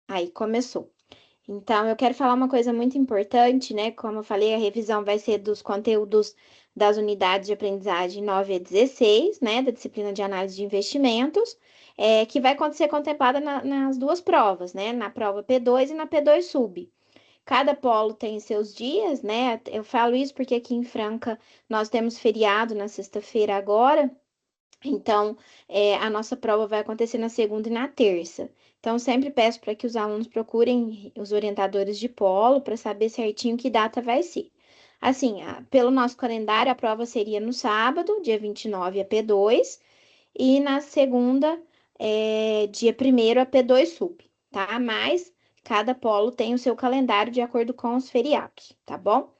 Aí, começou. Então, eu quero falar uma coisa muito importante, né? Como eu falei, a revisão vai ser dos conteúdos das unidades de aprendizagem 9 a 16, né? Da disciplina de análise de investimentos, que vai ser contemplada nas duas provas, né? Na prova P2 e na P2 Sub. Cada polo tem seus dias, né? Eu falo isso porque aqui em Franca nós temos feriado na sexta-feira agora. Então, a nossa prova vai acontecer na segunda e na terça. Então, sempre peço para que os alunos procurem os orientadores de polo para saber certinho que data vai ser. Assim, pelo nosso calendário, a prova seria no sábado, dia 29, a P2, e na segunda, dia 1º, a P2 Sub, tá? Mas cada polo tem o seu calendário de acordo com os feriados, tá bom?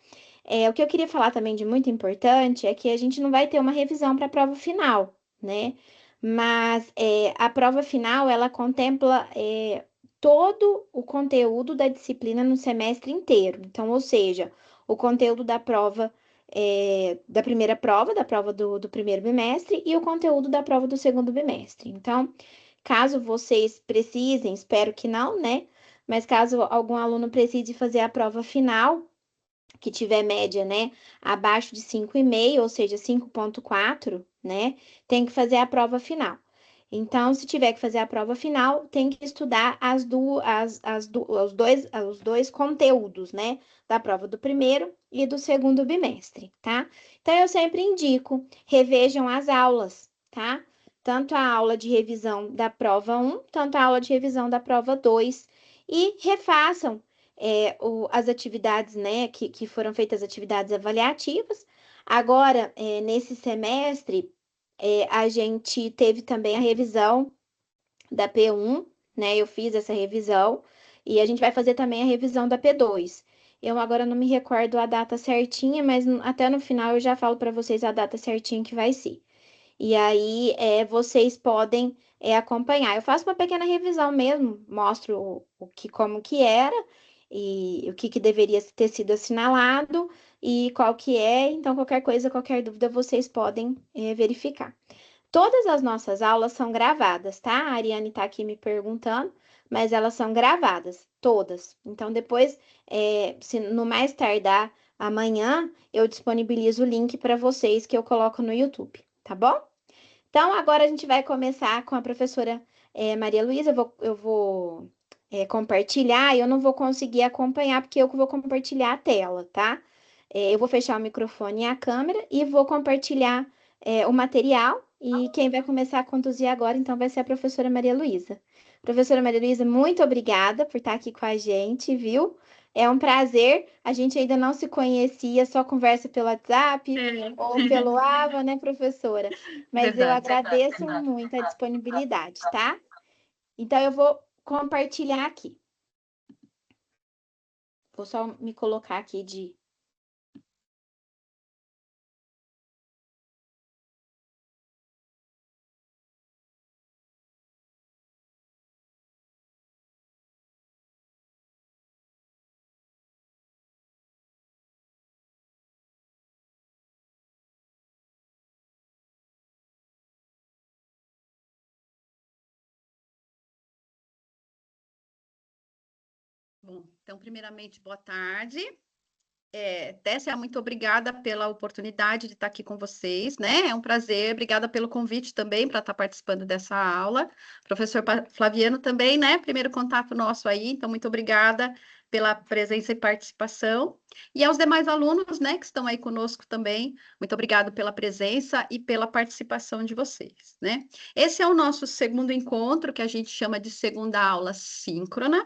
O que eu queria falar também de muito importante é que a gente não vai ter uma revisão para a prova final, né? Mas a prova final, ela contempla todo o conteúdo da disciplina no semestre inteiro. Então, ou seja, o conteúdo da prova, da primeira prova, da prova do primeiro bimestre, e o conteúdo da prova do segundo bimestre. Então, caso vocês precisem, espero que não, né? Mas caso algum aluno precise fazer a prova final, que tiver média, né, abaixo de 5,5, ou seja, 5,4, né, tem que fazer a prova final. Então, se tiver que fazer a prova final, tem que estudar os dois conteúdos, né, da prova do primeiro e do segundo bimestre, tá? Então, eu sempre indico, revejam as aulas, tá? Tanto a aula de revisão da prova 1, tanto a aula de revisão da prova 2, e refaçam as atividades, né, que foram feitas atividades avaliativas. Agora, nesse semestre, a gente teve também a revisão da P1, né? Eu fiz essa revisão e a gente vai fazer também a revisão da P2. Eu agora não me recordo a data certinha, mas até no final eu já falo para vocês a data certinha que vai ser. E aí, vocês podem acompanhar. Eu faço uma pequena revisão mesmo, mostro como que era e o que deveria ter sido assinalado e qual que é. Então, qualquer coisa, qualquer dúvida, vocês podem verificar. Todas as nossas aulas são gravadas, tá? A Ariane está aqui me perguntando, mas elas são gravadas, todas. Então, depois, se no mais tardar amanhã, eu disponibilizo o link para vocês que eu coloco no YouTube, tá bom? Então, agora a gente vai começar com a professora Maria Luísa. Eu vou compartilhar, eu não vou conseguir acompanhar, porque eu vou compartilhar a tela, tá? Eu vou fechar o microfone e a câmera e vou compartilhar o material. E quem vai começar a conduzir agora, então, vai ser a professora Maria Luísa. Professora Maria Luísa, muito obrigada por estar aqui com a gente, viu? É um prazer. A gente ainda não se conhecia, só conversa pelo WhatsApp ou pelo AVA, né, professora? Mas eu Verdade. agradeço muito a disponibilidade, tá? Então, eu vou compartilhar aqui. Vou só me colocar aqui de. Bom, então, primeiramente, boa tarde. Tessia, muito obrigada pela oportunidade de estar aqui com vocês, né? É um prazer, obrigada pelo convite também para estar participando dessa aula. Professor Flaviano também, né? Primeiro contato nosso aí, então muito obrigada pela presença e participação. E aos demais alunos, né, que estão aí conosco também, muito obrigado pela presença e pela participação de vocês, né? Esse é o nosso segundo encontro, que a gente chama de segunda aula síncrona.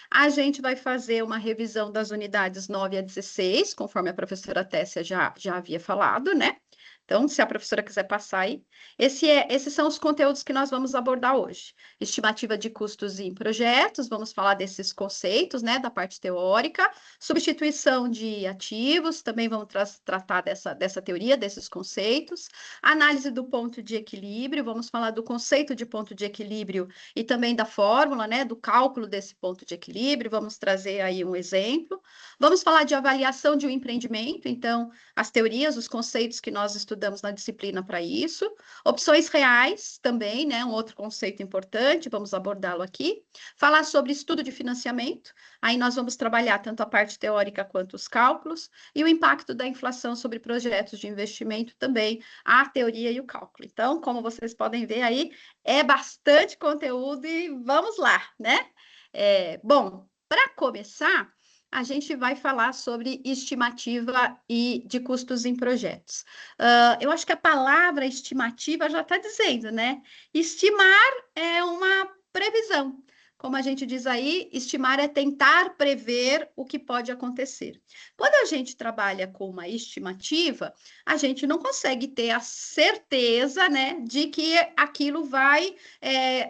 A gente vai fazer uma revisão das unidades 9 a 16, conforme a professora Tessia já havia falado, né? Então, se a professora quiser passar aí, esses são os conteúdos que nós vamos abordar hoje. Estimativa de custos em projetos, vamos falar desses conceitos, né, da parte teórica. Substituição de ativos, também vamos tratar dessa teoria, desses conceitos. Análise do ponto de equilíbrio, vamos falar do conceito de ponto de equilíbrio e também da fórmula, né, do cálculo desse ponto de equilíbrio, vamos trazer aí um exemplo. Vamos falar de avaliação de um empreendimento, então, as teorias, os conceitos que nós estudamos abordamos na disciplina para isso. Opções reais também, né? Um outro conceito importante, vamos abordá-lo aqui. Falar sobre estudo de financiamento, aí nós vamos trabalhar tanto a parte teórica quanto os cálculos, e o impacto da inflação sobre projetos de investimento também, a teoria e o cálculo. Então, como vocês podem ver aí, é bastante conteúdo e vamos lá, né? Bom, para começar, a gente vai falar sobre estimativa e de custos em projetos. Eu acho que a palavra estimativa já está dizendo, né? Estimar é uma previsão. Como a gente diz aí, estimar é tentar prever o que pode acontecer. Quando a gente trabalha com uma estimativa, a gente não consegue ter a certeza, né, de que aquilo vai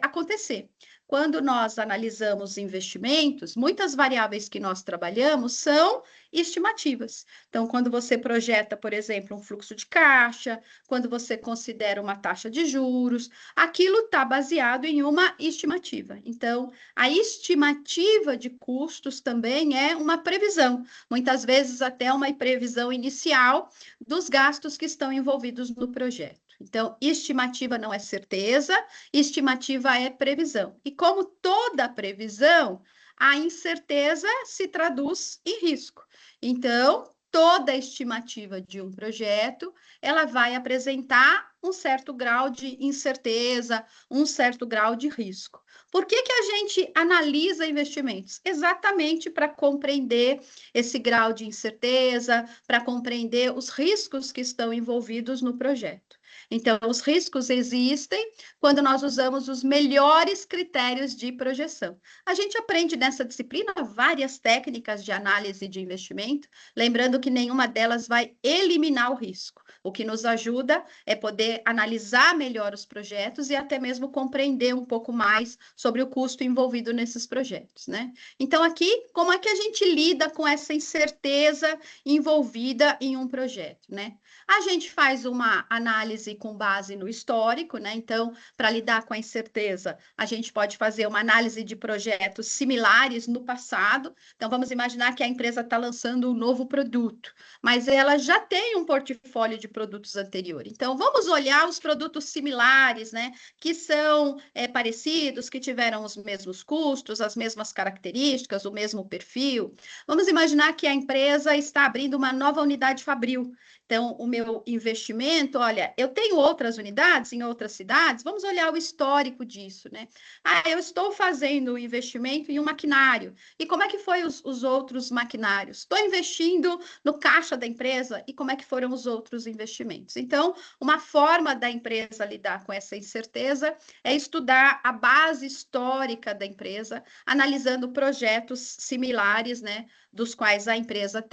acontecer. Quando nós analisamos investimentos, muitas variáveis que nós trabalhamos são estimativas. Então, quando você projeta, por exemplo, um fluxo de caixa, quando você considera uma taxa de juros, aquilo está baseado em uma estimativa. Então, a estimativa de custos também é uma previsão, muitas vezes até uma previsão inicial dos gastos que estão envolvidos no projeto. Então, estimativa não é certeza, estimativa é previsão. E como toda previsão, a incerteza se traduz em risco. Então, toda estimativa de um projeto, ela vai apresentar um certo grau de incerteza, um certo grau de risco. Por que que a gente analisa investimentos? Exatamente para compreender esse grau de incerteza, para compreender os riscos que estão envolvidos no projeto. Então, os riscos existem quando nós usamos os melhores critérios de projeção. A gente aprende nessa disciplina várias técnicas de análise de investimento, lembrando que nenhuma delas vai eliminar o risco. O que nos ajuda é poder analisar melhor os projetos e até mesmo compreender um pouco mais sobre o custo envolvido nesses projetos, né? Então, aqui, como é que a gente lida com essa incerteza envolvida em um projeto, né? A gente faz uma análise com base no histórico, né? Então, para lidar com a incerteza, a gente pode fazer uma análise de projetos similares no passado. Então, vamos imaginar que a empresa está lançando um novo produto, mas ela já tem um portfólio de produtos anterior. Então, vamos olhar os produtos similares, né? Que são parecidos, que tiveram os mesmos custos, as mesmas características, o mesmo perfil. Vamos imaginar que a empresa está abrindo uma nova unidade fabril. Então, o meu investimento, olha, eu tenho outras unidades em outras cidades, vamos olhar o histórico disso, né? Ah, eu estou fazendo um investimento em um maquinário. E como é que foi os outros maquinários? Estou investindo no caixa da empresa e como é que foram os outros investimentos? Então, uma forma da empresa lidar com essa incerteza é estudar a base histórica da empresa, analisando projetos similares, né? Dos quais a empresa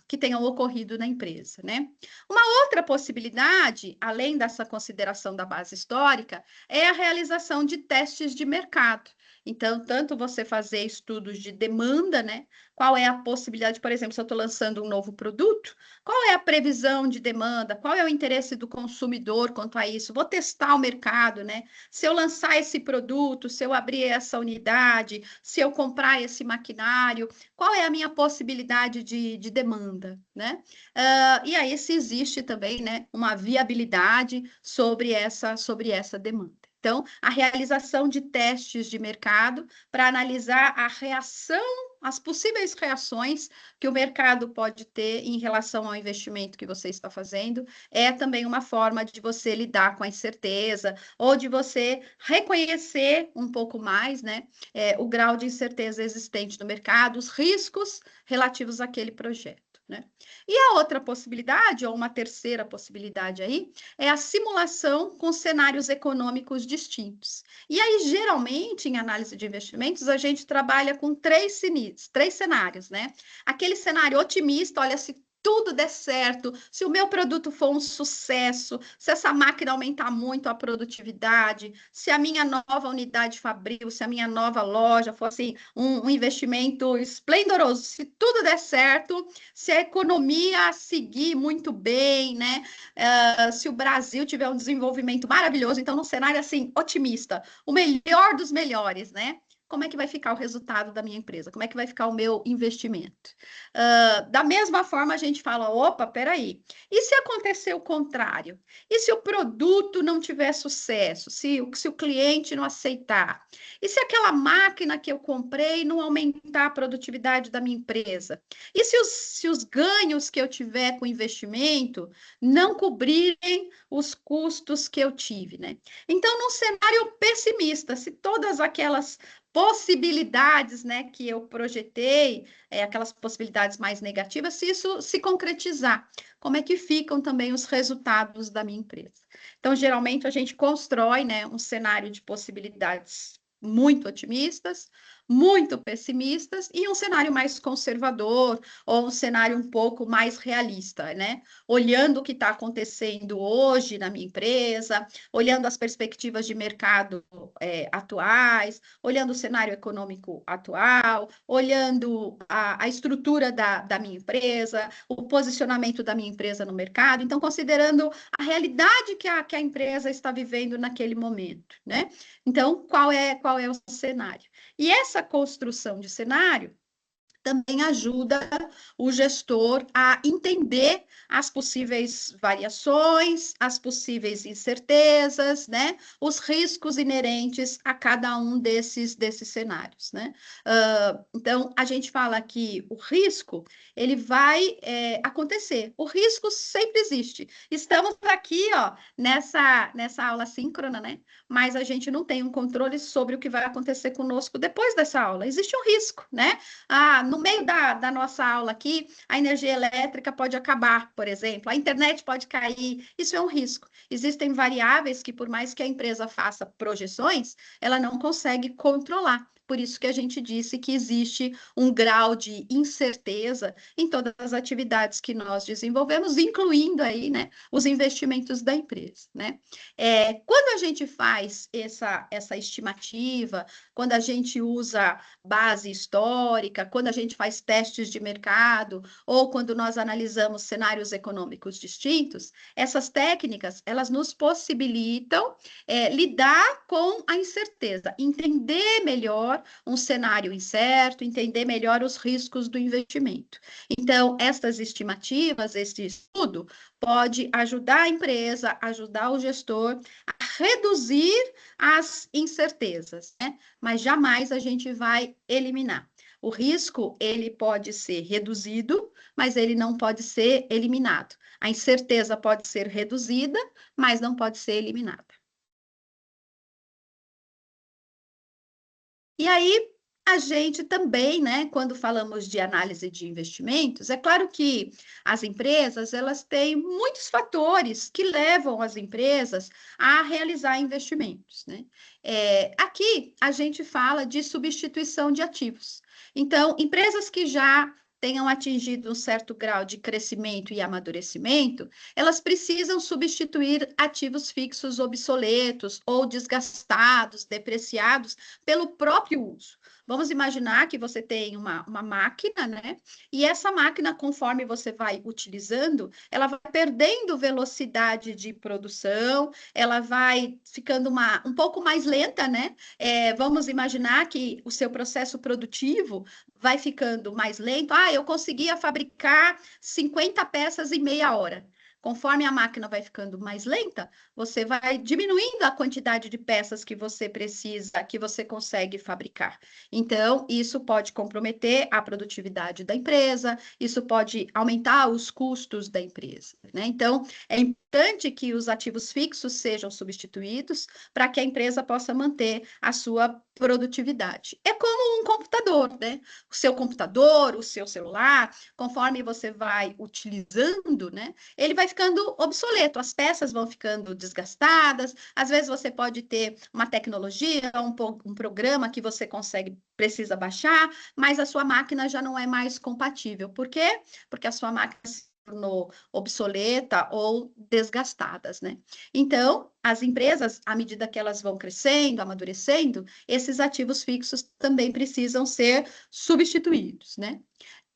que tenham ocorrido na empresa, né? Uma outra possibilidade, além dessa consideração da base histórica, é a realização de testes de mercado. Então, tanto você fazer estudos de demanda, né? Qual é a possibilidade, por exemplo, se eu estou lançando um novo produto, qual é a previsão de demanda? Qual é o interesse do consumidor quanto a isso? Vou testar o mercado, né? Se eu lançar esse produto, se eu abrir essa unidade, se eu comprar esse maquinário, qual é a minha possibilidade de demanda, né? E aí, se existe também, né, uma viabilidade sobre essa demanda. Então, a realização de testes de mercado para analisar a reação, as possíveis reações que o mercado pode ter em relação ao investimento que você está fazendo, é também uma forma de você lidar com a incerteza ou de você reconhecer um pouco mais, né, o grau de incerteza existente no mercado, os riscos relativos àquele projeto. Né? E a outra possibilidade, ou uma terceira possibilidade aí, é a simulação com cenários econômicos distintos. E aí, geralmente, em análise de investimentos, a gente trabalha com três cenários, né? Aquele cenário otimista, olha, se tudo der certo, se o meu produto for um sucesso, se essa máquina aumentar muito a produtividade, se a minha nova unidade fabril, se a minha nova loja for assim, um investimento esplendoroso, se tudo der certo, se a economia seguir muito bem, né? Se o Brasil tiver um desenvolvimento maravilhoso, então, num cenário assim, otimista, o melhor dos melhores, né? como é que vai ficar o resultado da minha empresa? Como é que vai ficar o meu investimento? Da mesma forma, a gente fala, opa, peraí, e se acontecer o contrário? E se o produto não tiver sucesso? Se o cliente não aceitar? E se aquela máquina que eu comprei não aumentar a produtividade da minha empresa? E se os ganhos que eu tiver com o investimento não cobrirem os custos que eu tive, né? Então, num cenário pessimista, se todas aquelas possibilidades, né, que eu projetei, aquelas possibilidades mais negativas, se isso se concretizar, como é que ficam também os resultados da minha empresa? Então, geralmente, a gente constrói, né, um cenário de possibilidades muito otimistas, muito pessimistas e um cenário mais conservador ou um cenário um pouco mais realista, né? Olhando o que está acontecendo hoje na minha empresa, olhando as perspectivas de mercado atuais, olhando o cenário econômico atual, olhando a estrutura da minha empresa, o posicionamento da minha empresa no mercado. Então, considerando a realidade que a empresa está vivendo naquele momento, né? Então, qual é o cenário? E essa construção de cenário também ajuda o gestor a entender as possíveis variações, as possíveis incertezas, né? Os riscos inerentes a cada um desses cenários, né? Então, a gente fala que o risco, ele vai acontecer. O risco sempre existe. Estamos aqui, ó, nessa aula síncrona, né? Mas a gente não tem um controle sobre o que vai acontecer conosco depois dessa aula. Existe um risco, né? No meio da nossa aula aqui, a energia elétrica pode acabar, por exemplo, a internet pode cair, isso é um risco. Existem variáveis que, por mais que a empresa faça projeções, ela não consegue controlar. Por isso que a gente disse que existe um grau de incerteza em todas as atividades que nós desenvolvemos, incluindo aí, né, os investimentos da empresa, né? Quando a gente faz essa estimativa, quando a gente usa base histórica, quando a gente faz testes de mercado ou quando nós analisamos cenários econômicos distintos, essas técnicas, elas nos possibilitam lidar com a incerteza, entender melhor um cenário incerto, entender melhor os riscos do investimento. Então, estas estimativas, este estudo, pode ajudar a empresa, ajudar o gestor a reduzir as incertezas, né? Mas jamais a gente vai eliminar. O risco, ele pode ser reduzido, mas ele não pode ser eliminado. A incerteza pode ser reduzida, mas não pode ser eliminada. E aí, a gente também, né, quando falamos de análise de investimentos, é claro que as empresas, elas têm muitos fatores que levam as empresas a realizar investimentos, né? Aqui, a gente fala de substituição de ativos. Então, empresas que já tenham atingido um certo grau de crescimento e amadurecimento, elas precisam substituir ativos fixos obsoletos ou desgastados, depreciados, pelo próprio uso. Vamos imaginar que você tem uma máquina, né? E essa máquina, conforme você vai utilizando, ela vai perdendo velocidade de produção, ela vai ficando um pouco mais lenta, né? Vamos imaginar que o seu processo produtivo vai ficando mais lento. Eu conseguia fabricar 50 peças em meia hora. Conforme a máquina vai ficando mais lenta, você vai diminuindo a quantidade de peças que você precisa, que você consegue fabricar. Então, isso pode comprometer a produtividade da empresa, isso pode aumentar os custos da empresa, né? Então, é importante que os ativos fixos sejam substituídos para que a empresa possa manter a sua produtividade. É como um computador, né? O seu computador, o seu celular, conforme você vai utilizando, né? Ele vai ficando obsoleto, as peças vão ficando desgastadas, às vezes você pode ter uma tecnologia, um programa que você precisa baixar, mas a sua máquina já não é mais compatível. Por quê? Porque a sua máquina se tornou obsoleta ou desgastadas, né? Então, as empresas, à medida que elas vão crescendo, amadurecendo, esses ativos fixos também precisam ser substituídos, né?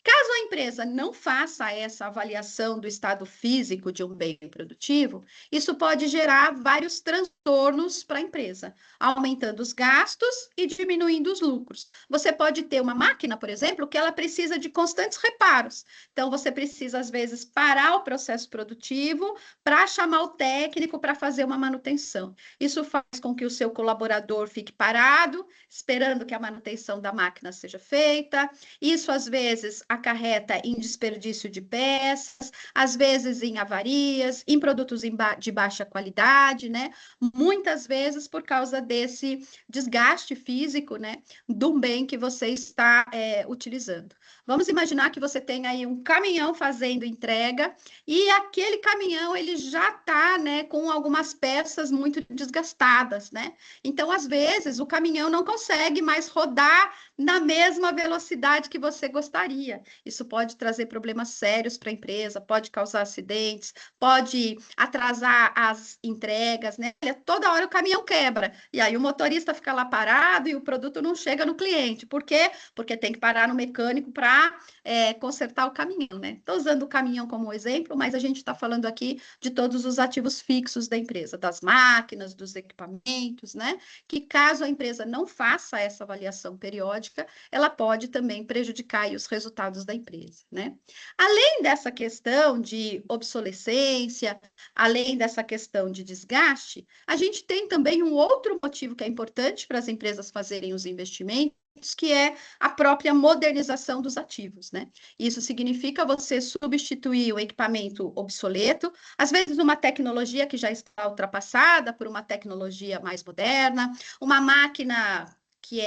Caso a empresa não faça essa avaliação do estado físico de um bem produtivo, isso pode gerar vários transtornos para a empresa, aumentando os gastos e diminuindo os lucros. Você pode ter uma máquina, por exemplo, que ela precisa de constantes reparos. Então, você precisa, às vezes, parar o processo produtivo para chamar o técnico para fazer uma manutenção. Isso faz com que o seu colaborador fique parado, esperando que a manutenção da máquina seja feita. Isso, às vezes, acarreta em desperdício de peças, às vezes em avarias, em produtos de baixa qualidade, né? Muitas vezes por causa desse desgaste físico, né? Do bem que você está utilizando. Vamos imaginar que você tem aí um caminhão fazendo entrega e aquele caminhão ele já está, né, com algumas peças muito desgastadas, né? Então, às vezes, o caminhão não consegue mais rodar na mesma velocidade que você gostaria. Isso pode trazer problemas sérios para a empresa, pode causar acidentes, pode atrasar as entregas, né? Toda hora o caminhão quebra, e aí o motorista fica lá parado e o produto não chega no cliente. Por quê? Porque tem que parar no mecânico para consertar o caminhão, né? Estou usando o caminhão como exemplo, mas a gente está falando aqui de todos os ativos fixos da empresa, das máquinas, dos equipamentos, né? Que caso a empresa não faça essa avaliação periódica, ela pode também prejudicar os resultados da empresa, né? Além dessa questão de obsolescência, além dessa questão de desgaste, a gente tem também um outro motivo que é importante para as empresas fazerem os investimentos, que é a própria modernização dos ativos, né? Isso significa você substituir o equipamento obsoleto, às vezes uma tecnologia que já está ultrapassada por uma tecnologia mais moderna, uma máquina que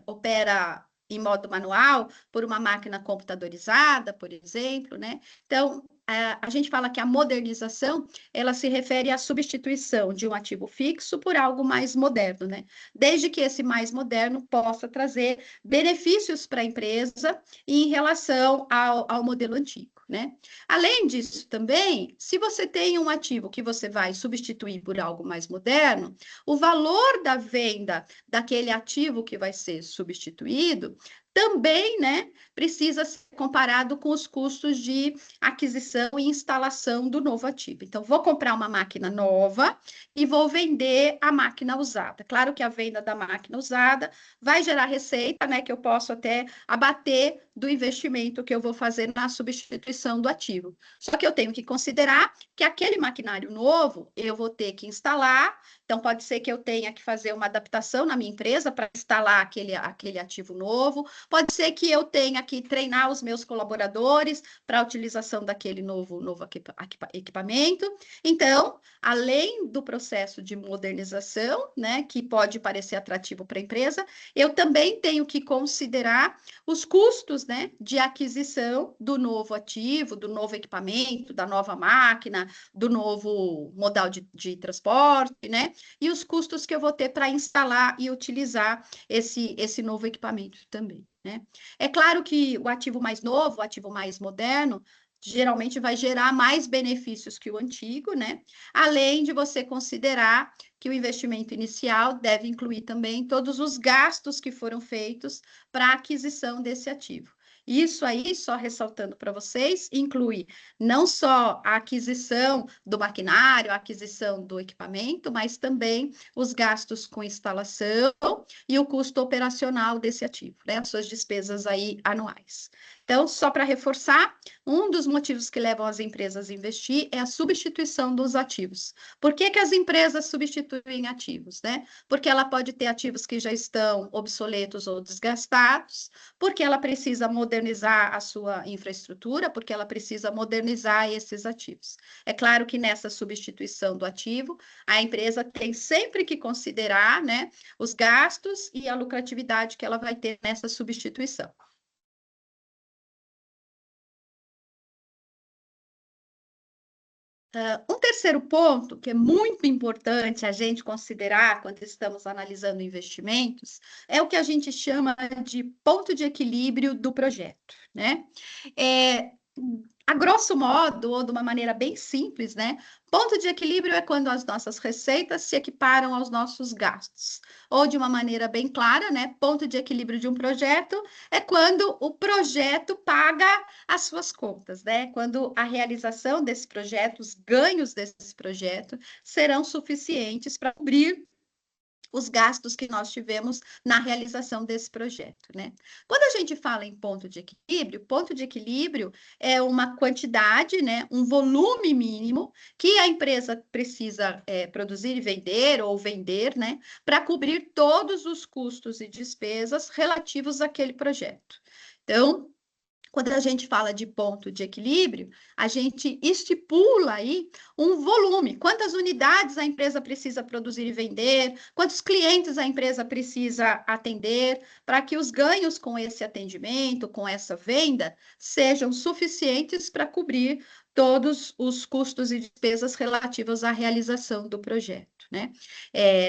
opera em modo manual por uma máquina computadorizada, por exemplo, né? Então, a gente fala que a modernização, ela se refere à substituição de um ativo fixo por algo mais moderno, né? Desde que esse mais moderno possa trazer benefícios para a empresa em relação ao modelo antigo, né? Além disso, também, se você tem um ativo que você vai substituir por algo mais moderno, o valor da venda daquele ativo que vai ser substituído também, né, precisa ser comparado com os custos de aquisição e instalação do novo ativo. Então, vou comprar uma máquina nova e vou vender a máquina usada. Claro que a venda da máquina usada vai gerar receita, né, que eu posso até abater do investimento que eu vou fazer na substituição do ativo. Só que eu tenho que considerar que aquele maquinário novo eu vou ter que instalar. Então, pode ser que eu tenha que fazer uma adaptação na minha empresa para instalar aquele ativo novo. Pode ser que eu tenha que treinar os meus colaboradores para a utilização daquele novo equipamento. Então, além do processo de modernização, né, que pode parecer atrativo para a empresa, eu também tenho que considerar os custos, né, de aquisição do novo ativo, do novo equipamento, da nova máquina, do novo modal de transporte, né? E os custos que eu vou ter para instalar e utilizar esse novo equipamento também, né? É claro que o ativo mais novo, o ativo mais moderno, geralmente vai gerar mais benefícios que o antigo, né? Além de você considerar que o investimento inicial deve incluir também todos os gastos que foram feitos para a aquisição desse ativo. Isso aí, só ressaltando para vocês, inclui não só a aquisição do maquinário, a aquisição do equipamento, mas também os gastos com instalação e o custo operacional desse ativo, né? As suas despesas aí anuais. Então, só para reforçar, um dos motivos que levam as empresas a investir é a substituição dos ativos. Por que que as empresas substituem ativos, né? Porque ela pode ter ativos que já estão obsoletos ou desgastados, porque ela precisa modernizar a sua infraestrutura, porque ela precisa modernizar esses ativos. É claro que nessa substituição do ativo, a empresa tem sempre que considerar, né, os gastos e a lucratividade que ela vai ter nessa substituição. Um terceiro ponto, que é muito importante a gente considerar quando estamos analisando investimentos, é o que a gente chama de ponto de equilíbrio do projeto, né? A grosso modo, ou de uma maneira bem simples, né? Ponto de equilíbrio é quando as nossas receitas se equiparam aos nossos gastos. Ou de uma maneira bem clara, né? Ponto de equilíbrio de um projeto é quando o projeto paga as suas contas, né? Quando a realização desse projeto, os ganhos desse projeto serão suficientes para cobrir os gastos que nós tivemos na realização desse projeto, né? Quando a gente fala em ponto de equilíbrio é uma quantidade, né, um volume mínimo que a empresa precisa produzir e vender ou vender, né, para cobrir todos os custos e despesas relativos àquele projeto. Então, quando a gente fala de ponto de equilíbrio, a gente estipula aí um volume, quantas unidades a empresa precisa produzir e vender, quantos clientes a empresa precisa atender, para que os ganhos com esse atendimento, com essa venda, sejam suficientes para cobrir todos os custos e despesas relativos à realização do projeto, né?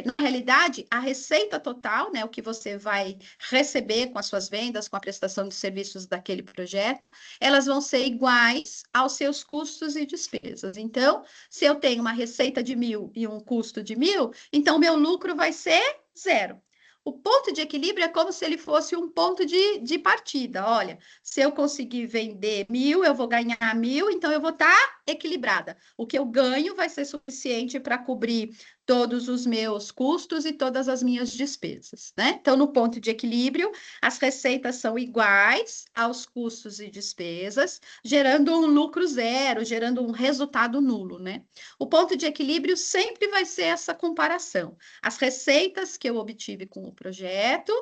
Na realidade, a receita total, né, o que você vai receber com as suas vendas, com a prestação de serviços daquele projeto, elas vão ser iguais aos seus custos e despesas. Então, se eu tenho uma receita de 1.000 e um custo de 1.000, então meu lucro vai ser zero. O ponto de equilíbrio é como se ele fosse um ponto de partida. Olha, se eu conseguir vender 1.000, eu vou ganhar 1.000, então eu vou estar equilibrada. O que eu ganho vai ser suficiente para cobrir todos os meus custos e todas as minhas despesas, né? Então, no ponto de equilíbrio, as receitas são iguais aos custos e despesas, gerando um lucro zero, gerando um resultado nulo, né? O ponto de equilíbrio sempre vai ser essa comparação. As receitas que eu obtive com o projeto,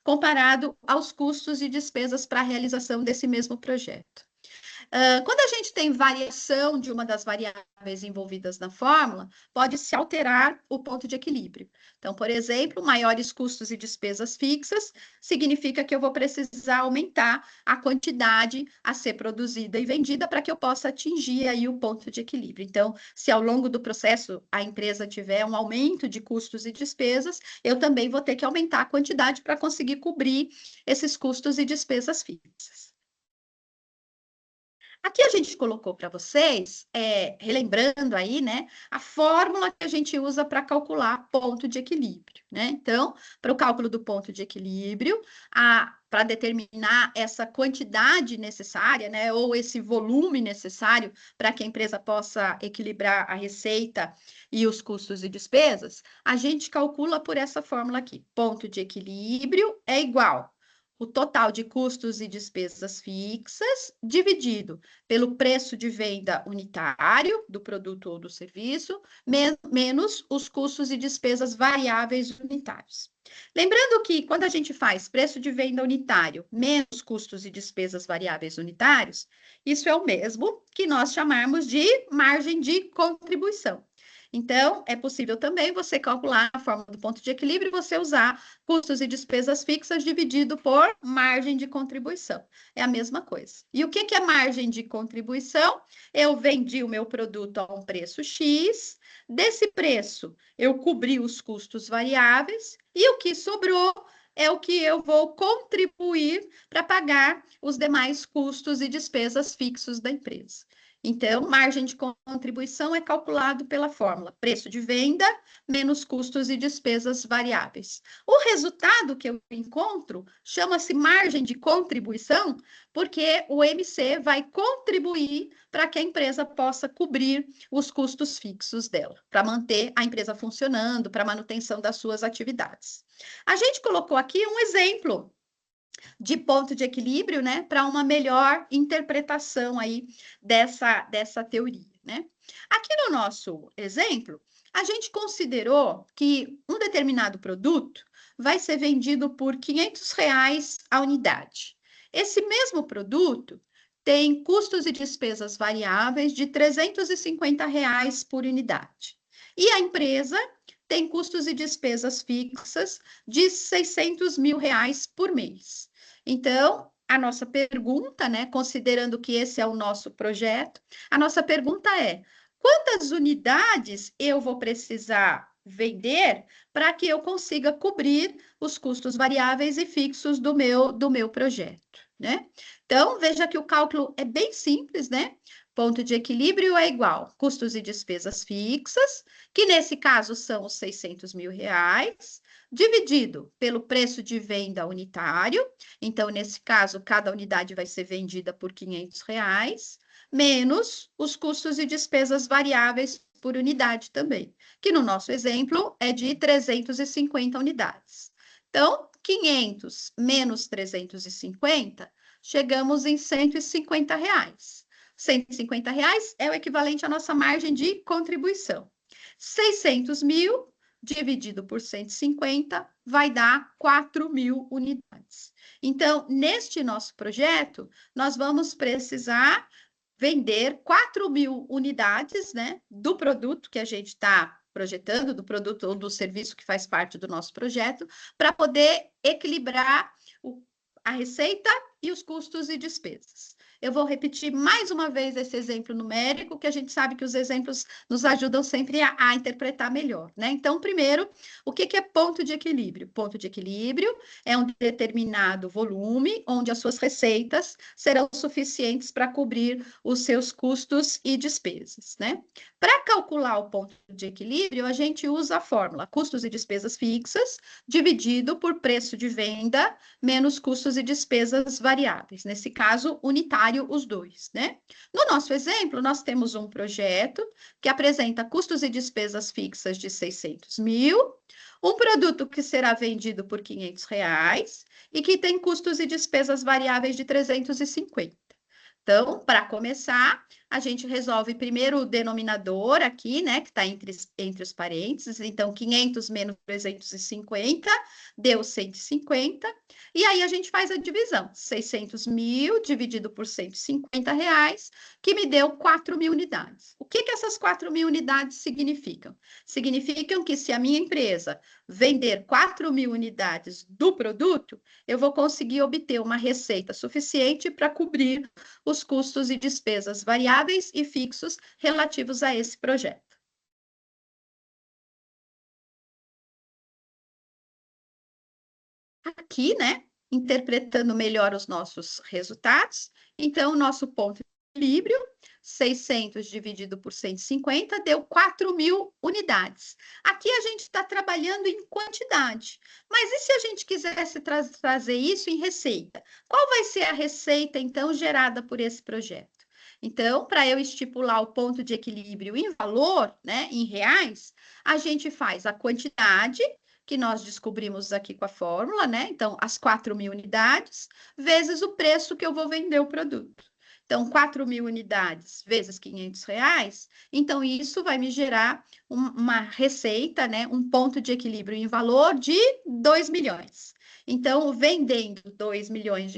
comparado aos custos e despesas para a realização desse mesmo projeto. Quando a gente tem variação de uma das variáveis envolvidas na fórmula, pode-se alterar o ponto de equilíbrio. Então, por exemplo, maiores custos e despesas fixas significa que eu vou precisar aumentar a quantidade a ser produzida e vendida para que eu possa atingir aí o ponto de equilíbrio. Então, se ao longo do processo a empresa tiver um aumento de custos e despesas, eu também vou ter que aumentar a quantidade para conseguir cobrir esses custos e despesas fixas. Aqui a gente colocou para vocês, relembrando aí, né, a fórmula que a gente usa para calcular ponto de equilíbrio, né? Então, para o cálculo do ponto de equilíbrio, para determinar essa quantidade necessária, né, ou esse volume necessário para que a empresa possa equilibrar a receita e os custos e despesas, a gente calcula por essa fórmula aqui. Ponto de equilíbrio é igual o total de custos e despesas fixas dividido pelo preço de venda unitário do produto ou do serviço, menos os custos e despesas variáveis unitários. Lembrando que quando a gente faz preço de venda unitário menos custos e despesas variáveis unitários, isso é o mesmo que nós chamarmos de margem de contribuição. Então, é possível também você calcular a forma do ponto de equilíbrio e você usar custos e despesas fixas dividido por margem de contribuição. É a mesma coisa. E o que é margem de contribuição? Eu vendi o meu produto a um preço X, desse preço eu cobri os custos variáveis e o que sobrou é o que eu vou contribuir para pagar os demais custos e despesas fixos da empresa. Então, margem de contribuição é calculado pela fórmula preço de venda menos custos e despesas variáveis. O resultado que eu encontro chama-se margem de contribuição, porque o MC vai contribuir para que a empresa possa cobrir os custos fixos dela, para manter a empresa funcionando, para a manutenção das suas atividades. A gente colocou aqui um exemplo de ponto de equilíbrio, né, para uma melhor interpretação aí dessa teoria, né? Aqui no nosso exemplo, a gente considerou que um determinado produto vai ser vendido por R$ 500 a unidade. Esse mesmo produto tem custos e despesas variáveis de R$ 350 por unidade. E a empresa tem custos e despesas fixas de R$ 600 mil por mês. Então, a nossa pergunta, né, considerando que esse é o nosso projeto, a nossa pergunta é: quantas unidades eu vou precisar vender para que eu consiga cobrir os custos variáveis e fixos do meu projeto, né? Então, veja que o cálculo é bem simples, né? Ponto de equilíbrio é igual custos e despesas fixas, que nesse caso são os R$ 600.000, dividido pelo preço de venda unitário. Então, nesse caso, cada unidade vai ser vendida por R$ 500, menos os custos e despesas variáveis por unidade também, que no nosso exemplo é de 350 unidades. Então, 500 menos 350, chegamos em R$ 150. R$ 150 é o equivalente à nossa margem de contribuição. 600.000 dividido por 150 vai dar 4.000 unidades. Então, neste nosso projeto, nós vamos precisar vender 4.000 unidades, né, do produto que a gente está projetando, do produto ou do serviço que faz parte do nosso projeto, para poder equilibrar a receita e os custos e despesas. Eu vou repetir mais uma vez esse exemplo numérico, que a gente sabe que os exemplos nos ajudam sempre a interpretar melhor, né? Então, primeiro, o que é ponto de equilíbrio? Ponto de equilíbrio é um determinado volume onde as suas receitas serão suficientes para cobrir os seus custos e despesas, né? Para calcular o ponto de equilíbrio, a gente usa a fórmula custos e despesas fixas dividido por preço de venda menos custos e despesas variáveis. Nesse caso, unitário os dois, né? No nosso exemplo, nós temos um projeto que apresenta custos e despesas fixas de 600.000, um produto que será vendido por R$ 500 e que tem custos e despesas variáveis de 350. Então, para começar, a gente resolve primeiro o denominador aqui, né, que está entre os parênteses. Então, 500 menos 350 deu 150. E aí a gente faz a divisão. 600.000 dividido por R$ 150, que me deu 4.000 unidades. O que essas 4.000 unidades significam? Significam que se a minha empresa vender 4.000 unidades do produto, eu vou conseguir obter uma receita suficiente para cobrir os custos e despesas variáveis e fixos relativos a esse projeto. Aqui, né, interpretando melhor os nossos resultados, então, o nosso ponto de equilíbrio, 600 dividido por 150, deu 4.000 unidades. Aqui a gente está trabalhando em quantidade, mas e se a gente quisesse trazer isso em receita? Qual vai ser a receita, então, gerada por esse projeto? Então, para eu estipular o ponto de equilíbrio em valor, né, em reais, a gente faz a quantidade que nós descobrimos aqui com a fórmula, né? Então, as 4.000 unidades, vezes o preço que eu vou vender o produto. Então, 4.000 unidades vezes R$ 500, então isso vai me gerar uma receita, né? Um ponto de equilíbrio em valor de 2 milhões. Então, vendendo R$ 2 milhões,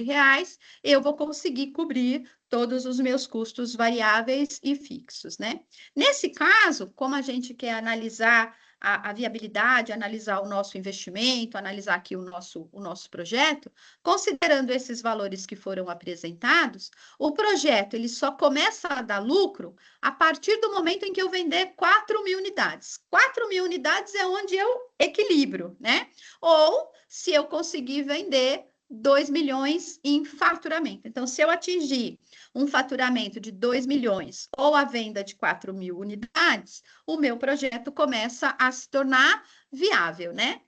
eu vou conseguir cobrir todos os meus custos variáveis e fixos, né? Nesse caso, como a gente quer analisar a viabilidade, analisar o nosso investimento, analisar aqui o nosso projeto, considerando esses valores que foram apresentados, o projeto ele só começa a dar lucro a partir do momento em que eu vender 4.000 unidades. 4.000 unidades é onde eu equilibro, né? Ou se eu conseguir vender 2 milhões em faturamento. Então, se eu atingir um faturamento de 2 milhões ou a venda de 4.000 unidades, o meu projeto começa a se tornar viável, né?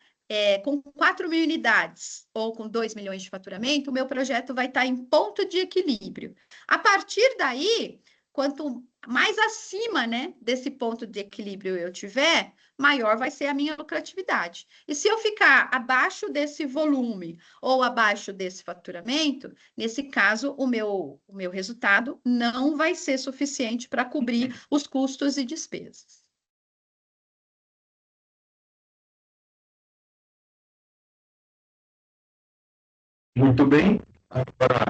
Com 4.000 unidades ou com 2 milhões de faturamento, o meu projeto vai estar em ponto de equilíbrio. A partir daí, quanto mais acima, né, desse ponto de equilíbrio eu tiver, maior vai ser a minha lucratividade. E se eu ficar abaixo desse volume ou abaixo desse faturamento, nesse caso, o meu resultado não vai ser suficiente para cobrir os custos e despesas. Muito bem. Agora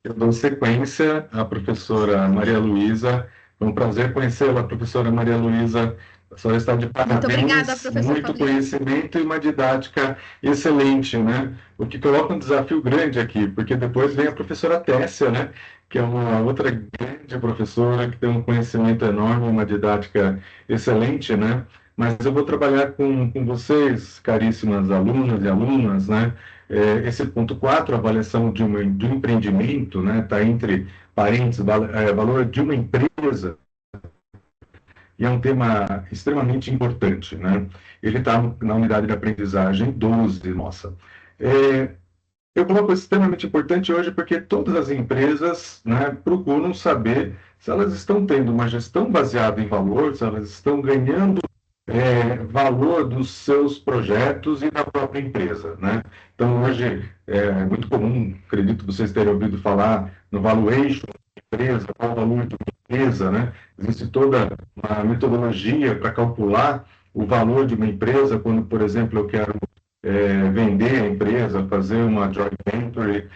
eu dou sequência à professora Maria Luísa. Foi um prazer conhecê-la, professora Maria Luísa. A senhora está de parabéns. Muito obrigada, professor Muito Fabiano. conhecimento e uma didática excelente, né? O que coloca um desafio grande aqui, porque depois vem a professora Tessia, né? Que é uma outra grande professora que tem um conhecimento enorme, uma didática excelente, né? Mas eu vou trabalhar com vocês, caríssimas alunas e alunas, né? esse ponto 4, a avaliação de um empreendimento, né, está entre parênteses, valor de uma empresa, e é um tema extremamente importante, né? Ele está na unidade de aprendizagem 12, nossa. Eu coloco extremamente importante hoje porque todas as empresas, né, procuram saber se elas estão tendo uma gestão baseada em valor, se elas estão ganhando valor dos seus projetos e da própria empresa, né? Então, hoje, é muito comum, acredito que vocês terem ouvido falar no valuation da empresa, qual o valor de uma empresa, né? Existe toda uma metodologia para calcular o valor de uma empresa, quando, por exemplo, eu quero vender a empresa, fazer uma joint venture,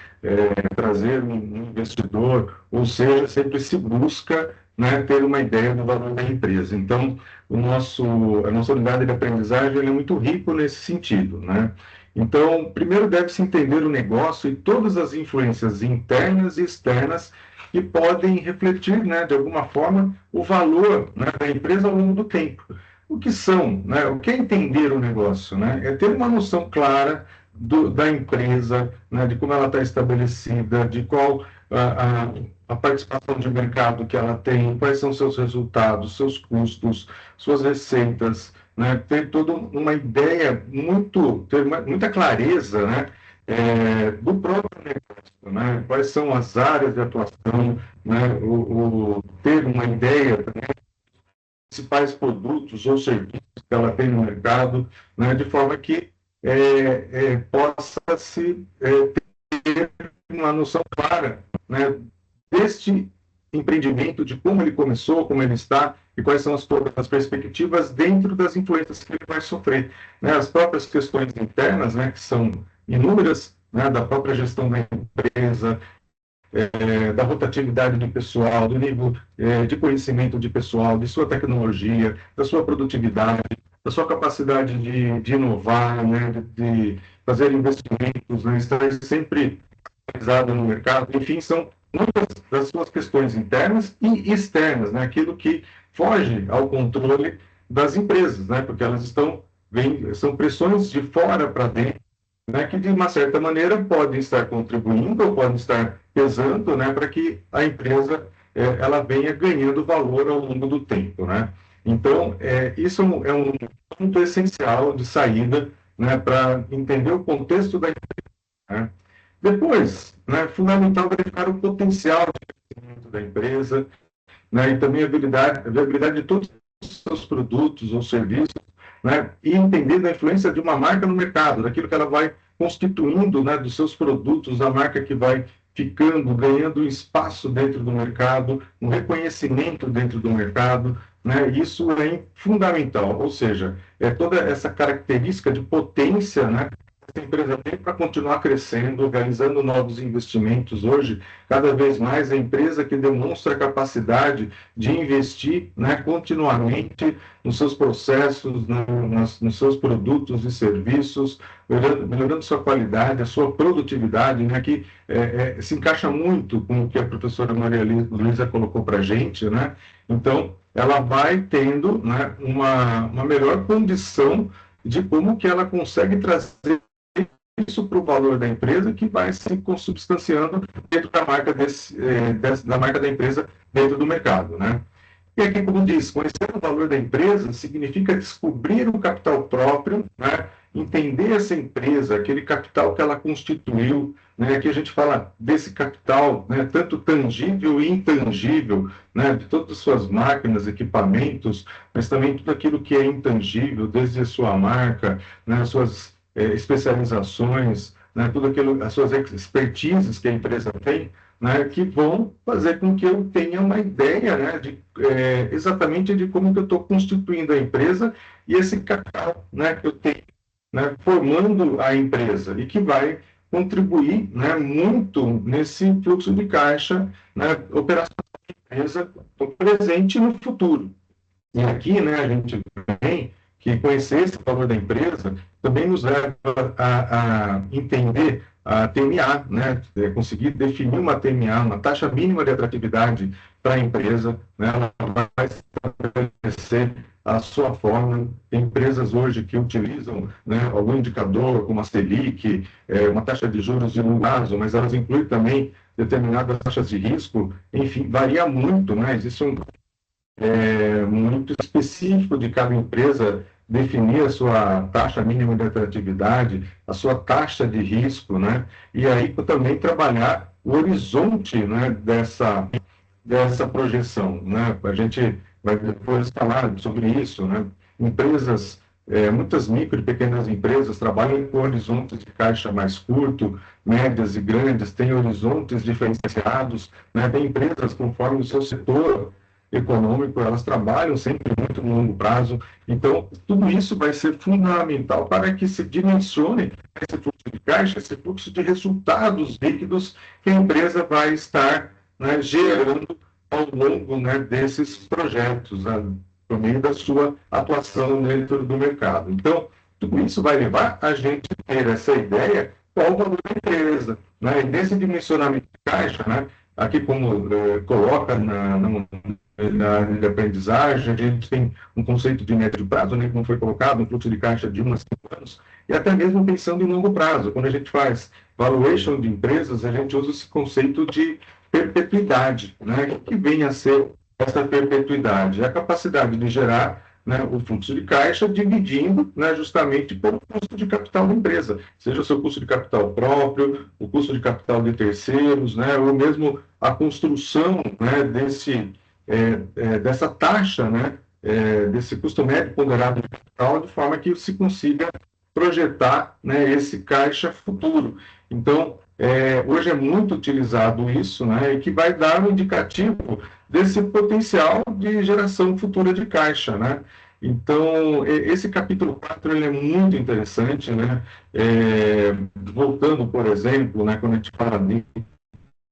trazer um investidor, ou seja, sempre se busca, né, ter uma ideia do valor da empresa. Então, a nossa unidade de aprendizagem é muito rico nesse sentido, né? Então, primeiro deve-se entender o negócio e todas as influências internas e externas que podem refletir, né, de alguma forma, o valor, né, da empresa ao longo do tempo. O que são, né? O que é entender o negócio, né? É ter uma noção clara da empresa, né? De como ela está estabelecida, de qual a participação de mercado que ela tem, quais são seus resultados, seus custos, suas receitas, né? Ter toda uma ideia ter muita clareza, né? Do próprio negócio, né? Quais são as áreas de atuação, né? Ter uma ideia principais produtos ou serviços que ela tem no mercado, né, de forma que possa se ter uma noção clara, né, deste empreendimento, de como ele começou, como ele está e quais são as perspectivas dentro das influências que ele vai sofrer, né, as próprias questões internas, né, que são inúmeras, né, da própria gestão da empresa, da rotatividade de pessoal, do nível de conhecimento de pessoal, de sua tecnologia, da sua produtividade, da sua capacidade de inovar, né, de fazer investimentos, né, estar sempre atualizado no mercado, enfim, são muitas das suas questões internas e externas, né, aquilo que foge ao controle das empresas, né, porque elas são pressões de fora para dentro, né, que de uma certa maneira podem estar contribuindo ou podem estar pesando, né, para que a empresa ela venha ganhando valor ao longo do tempo, né? Então, isso é um ponto essencial de saída, né, para entender o contexto da empresa, né? Depois, né, fundamental verificar o potencial de crescimento da empresa, né, e também a viabilidade de todos os seus produtos ou serviços, né, e entender a influência de uma marca no mercado, daquilo que ela vai constituindo, né, dos seus produtos, a marca que vai ficando, ganhando espaço dentro do mercado, um reconhecimento dentro do mercado, né, isso é fundamental, ou seja, toda essa característica de potência, né, que a empresa tem para continuar crescendo, organizando novos investimentos. Hoje, cada vez mais, a empresa que demonstra a capacidade de investir, né, continuamente nos seus processos, nos seus produtos e serviços, melhorando sua qualidade, a sua produtividade, né, que se encaixa muito com o que a professora Maria Luísa colocou para a gente, né? Então, ela vai tendo, né, uma melhor condição de como que ela consegue trazer isso para o valor da empresa, que vai se consubstanciando dentro da marca da marca da empresa dentro do mercado, né? E aqui, como diz, conhecer o valor da empresa significa descobrir o capital próprio, né? Entender essa empresa, aquele capital que ela constituiu, né? Aqui a gente fala desse capital, né? Tanto tangível e intangível, né? De todas as suas máquinas, equipamentos, mas também tudo aquilo que é intangível, desde a sua marca, né? As suas especializações, né? Tudo aquilo, as suas expertises que a empresa tem, né, que vão fazer com que eu tenha uma ideia, né, exatamente de como que eu estou constituindo a empresa e esse capital, né, que eu tenho, né, formando a empresa e que vai contribuir, né, muito nesse fluxo de caixa, né, operacional da empresa no presente e no futuro. E aqui, né, a gente vem que conhecer esse valor da empresa também nos leva a entender a TMA, né? Conseguir definir uma TMA, uma taxa mínima de atratividade para a empresa, né? Ela vai estabelecer a sua forma. Tem empresas hoje que utilizam, né, algum indicador, como a Selic, uma taxa de juros de longo prazo, mas elas incluem também determinadas taxas de risco. Enfim, varia muito, né? Existe muito específico de cada empresa definir a sua taxa mínima de atratividade, a sua taxa de risco, né? E aí também trabalhar o horizonte, né, dessa projeção, né? A gente vai depois falar sobre isso, né? Empresas, muitas micro e pequenas empresas trabalham com horizontes de caixa mais curto, médias e grandes, têm horizontes diferenciados, né? Tem empresas, conforme o seu setor econômico, elas trabalham sempre muito no longo prazo. Então, tudo isso vai ser fundamental para que se dimensione esse fluxo de caixa, esse fluxo de resultados líquidos que a empresa vai estar, né, gerando ao longo, né, desses projetos, né, por meio da sua atuação dentro do mercado. Então, tudo isso vai levar a gente a ter essa ideia qual o valor da empresa, né? E nesse dimensionamento de caixa, né, aqui como coloca na área de aprendizagem, a gente tem um conceito de médio prazo, né, como foi colocado, um fluxo de caixa de 1 a 5 anos, e até mesmo pensando em longo prazo. Quando a gente faz valuation de empresas, a gente usa esse conceito de perpetuidade, né? O que vem a ser essa perpetuidade? É a capacidade de gerar, né, o fluxo de caixa dividindo, né, justamente pelo custo de capital da empresa, seja o seu custo de capital próprio, o custo de capital de terceiros, né, ou mesmo a construção, né, dessa taxa, né, desse custo médio ponderado de capital, de forma que se consiga projetar, né, esse caixa futuro. Então, hoje é muito utilizado isso, né, e que vai dar um indicativo desse potencial de geração futura de caixa, né? Então, esse capítulo 4 ele é muito interessante, né? Voltando, por exemplo, né, quando a gente fala de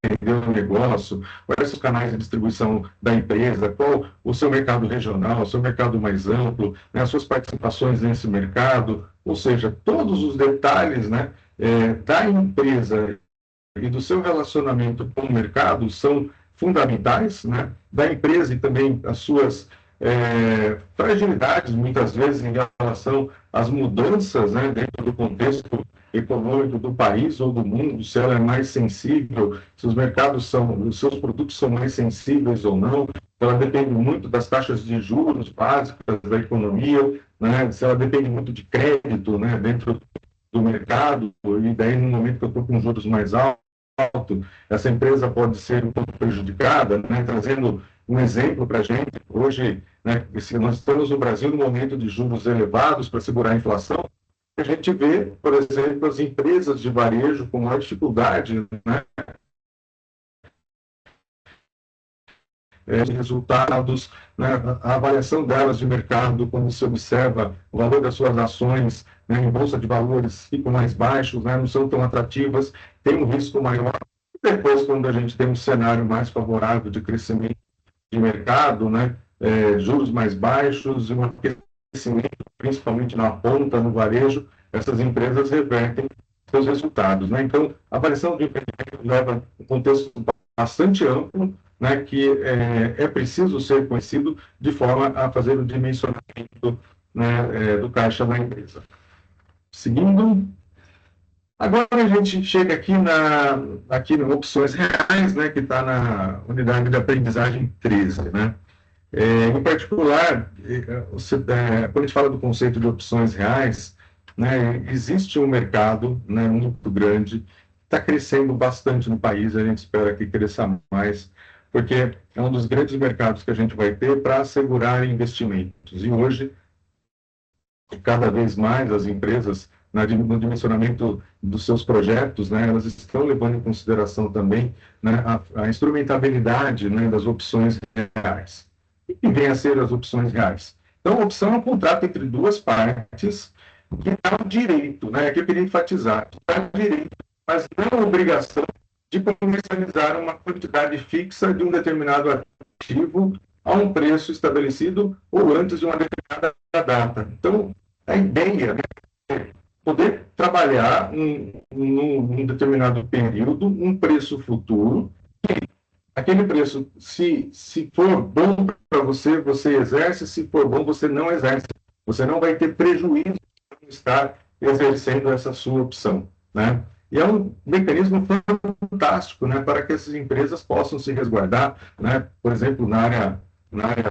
entender o negócio, quais são os canais de distribuição da empresa, qual o seu mercado regional, o seu mercado mais amplo, né, as suas participações nesse mercado, ou seja, todos os detalhes, né, da empresa e do seu relacionamento com o mercado são fundamentais, né, da empresa e também as suas fragilidades, muitas vezes, em relação às mudanças, né, dentro do contexto econômico do país ou do mundo, se ela é mais sensível, se os mercados os seus produtos são mais sensíveis ou não, ela depende muito das taxas de juros básicas da economia, né, se ela depende muito de crédito, né, dentro do mercado, e daí no momento que eu estou com juros mais altos, essa empresa pode ser um pouco prejudicada, né, trazendo um exemplo para a gente. Hoje, né, nós estamos no Brasil no momento de juros elevados para segurar a inflação, a gente vê, por exemplo, as empresas de varejo com maior dificuldade, né, de resultados, né, a avaliação delas de mercado, quando se observa o valor das suas ações, né, em bolsa de valores ficam mais baixos, né, não são tão atrativas, tem um risco maior. Depois, quando a gente tem um cenário mais favorável de crescimento de mercado, né, juros mais baixos e um crescimento, principalmente na ponta, no varejo, essas empresas revertem seus resultados, né? Então, a avaliação de empreendimento leva um contexto bastante amplo, né, que é preciso ser conhecido de forma a fazer o dimensionamento, né, do caixa da empresa. Seguindo, agora a gente chega aqui no opções reais, né, que está na unidade de aprendizagem 13, né? Em particular, quando a gente fala do conceito de opções reais, né, existe um mercado, né, muito grande, está crescendo bastante no país, a gente espera que cresça mais, porque é um dos grandes mercados que a gente vai ter para assegurar investimentos. E hoje, cada vez mais as empresas, no dimensionamento dos seus projetos, né, elas estão levando em consideração também, né, a instrumentabilidade, né, das opções reais. E que vem a ser as opções reais? Então, a opção é um contrato entre duas partes que dá o direito, né, que eu queria enfatizar, que dá o direito, mas não a obrigação de comercializar uma quantidade fixa de um determinado ativo a um preço estabelecido ou antes de uma determinada data. Então, a ideia, né, poder trabalhar num determinado período um preço futuro. Aquele preço, se for bom para você, você exerce, se for bom, você não exerce. Você não vai ter prejuízo em estar exercendo essa sua opção, né? E é um mecanismo fantástico, né, para que essas empresas possam se resguardar, né? Por exemplo, na área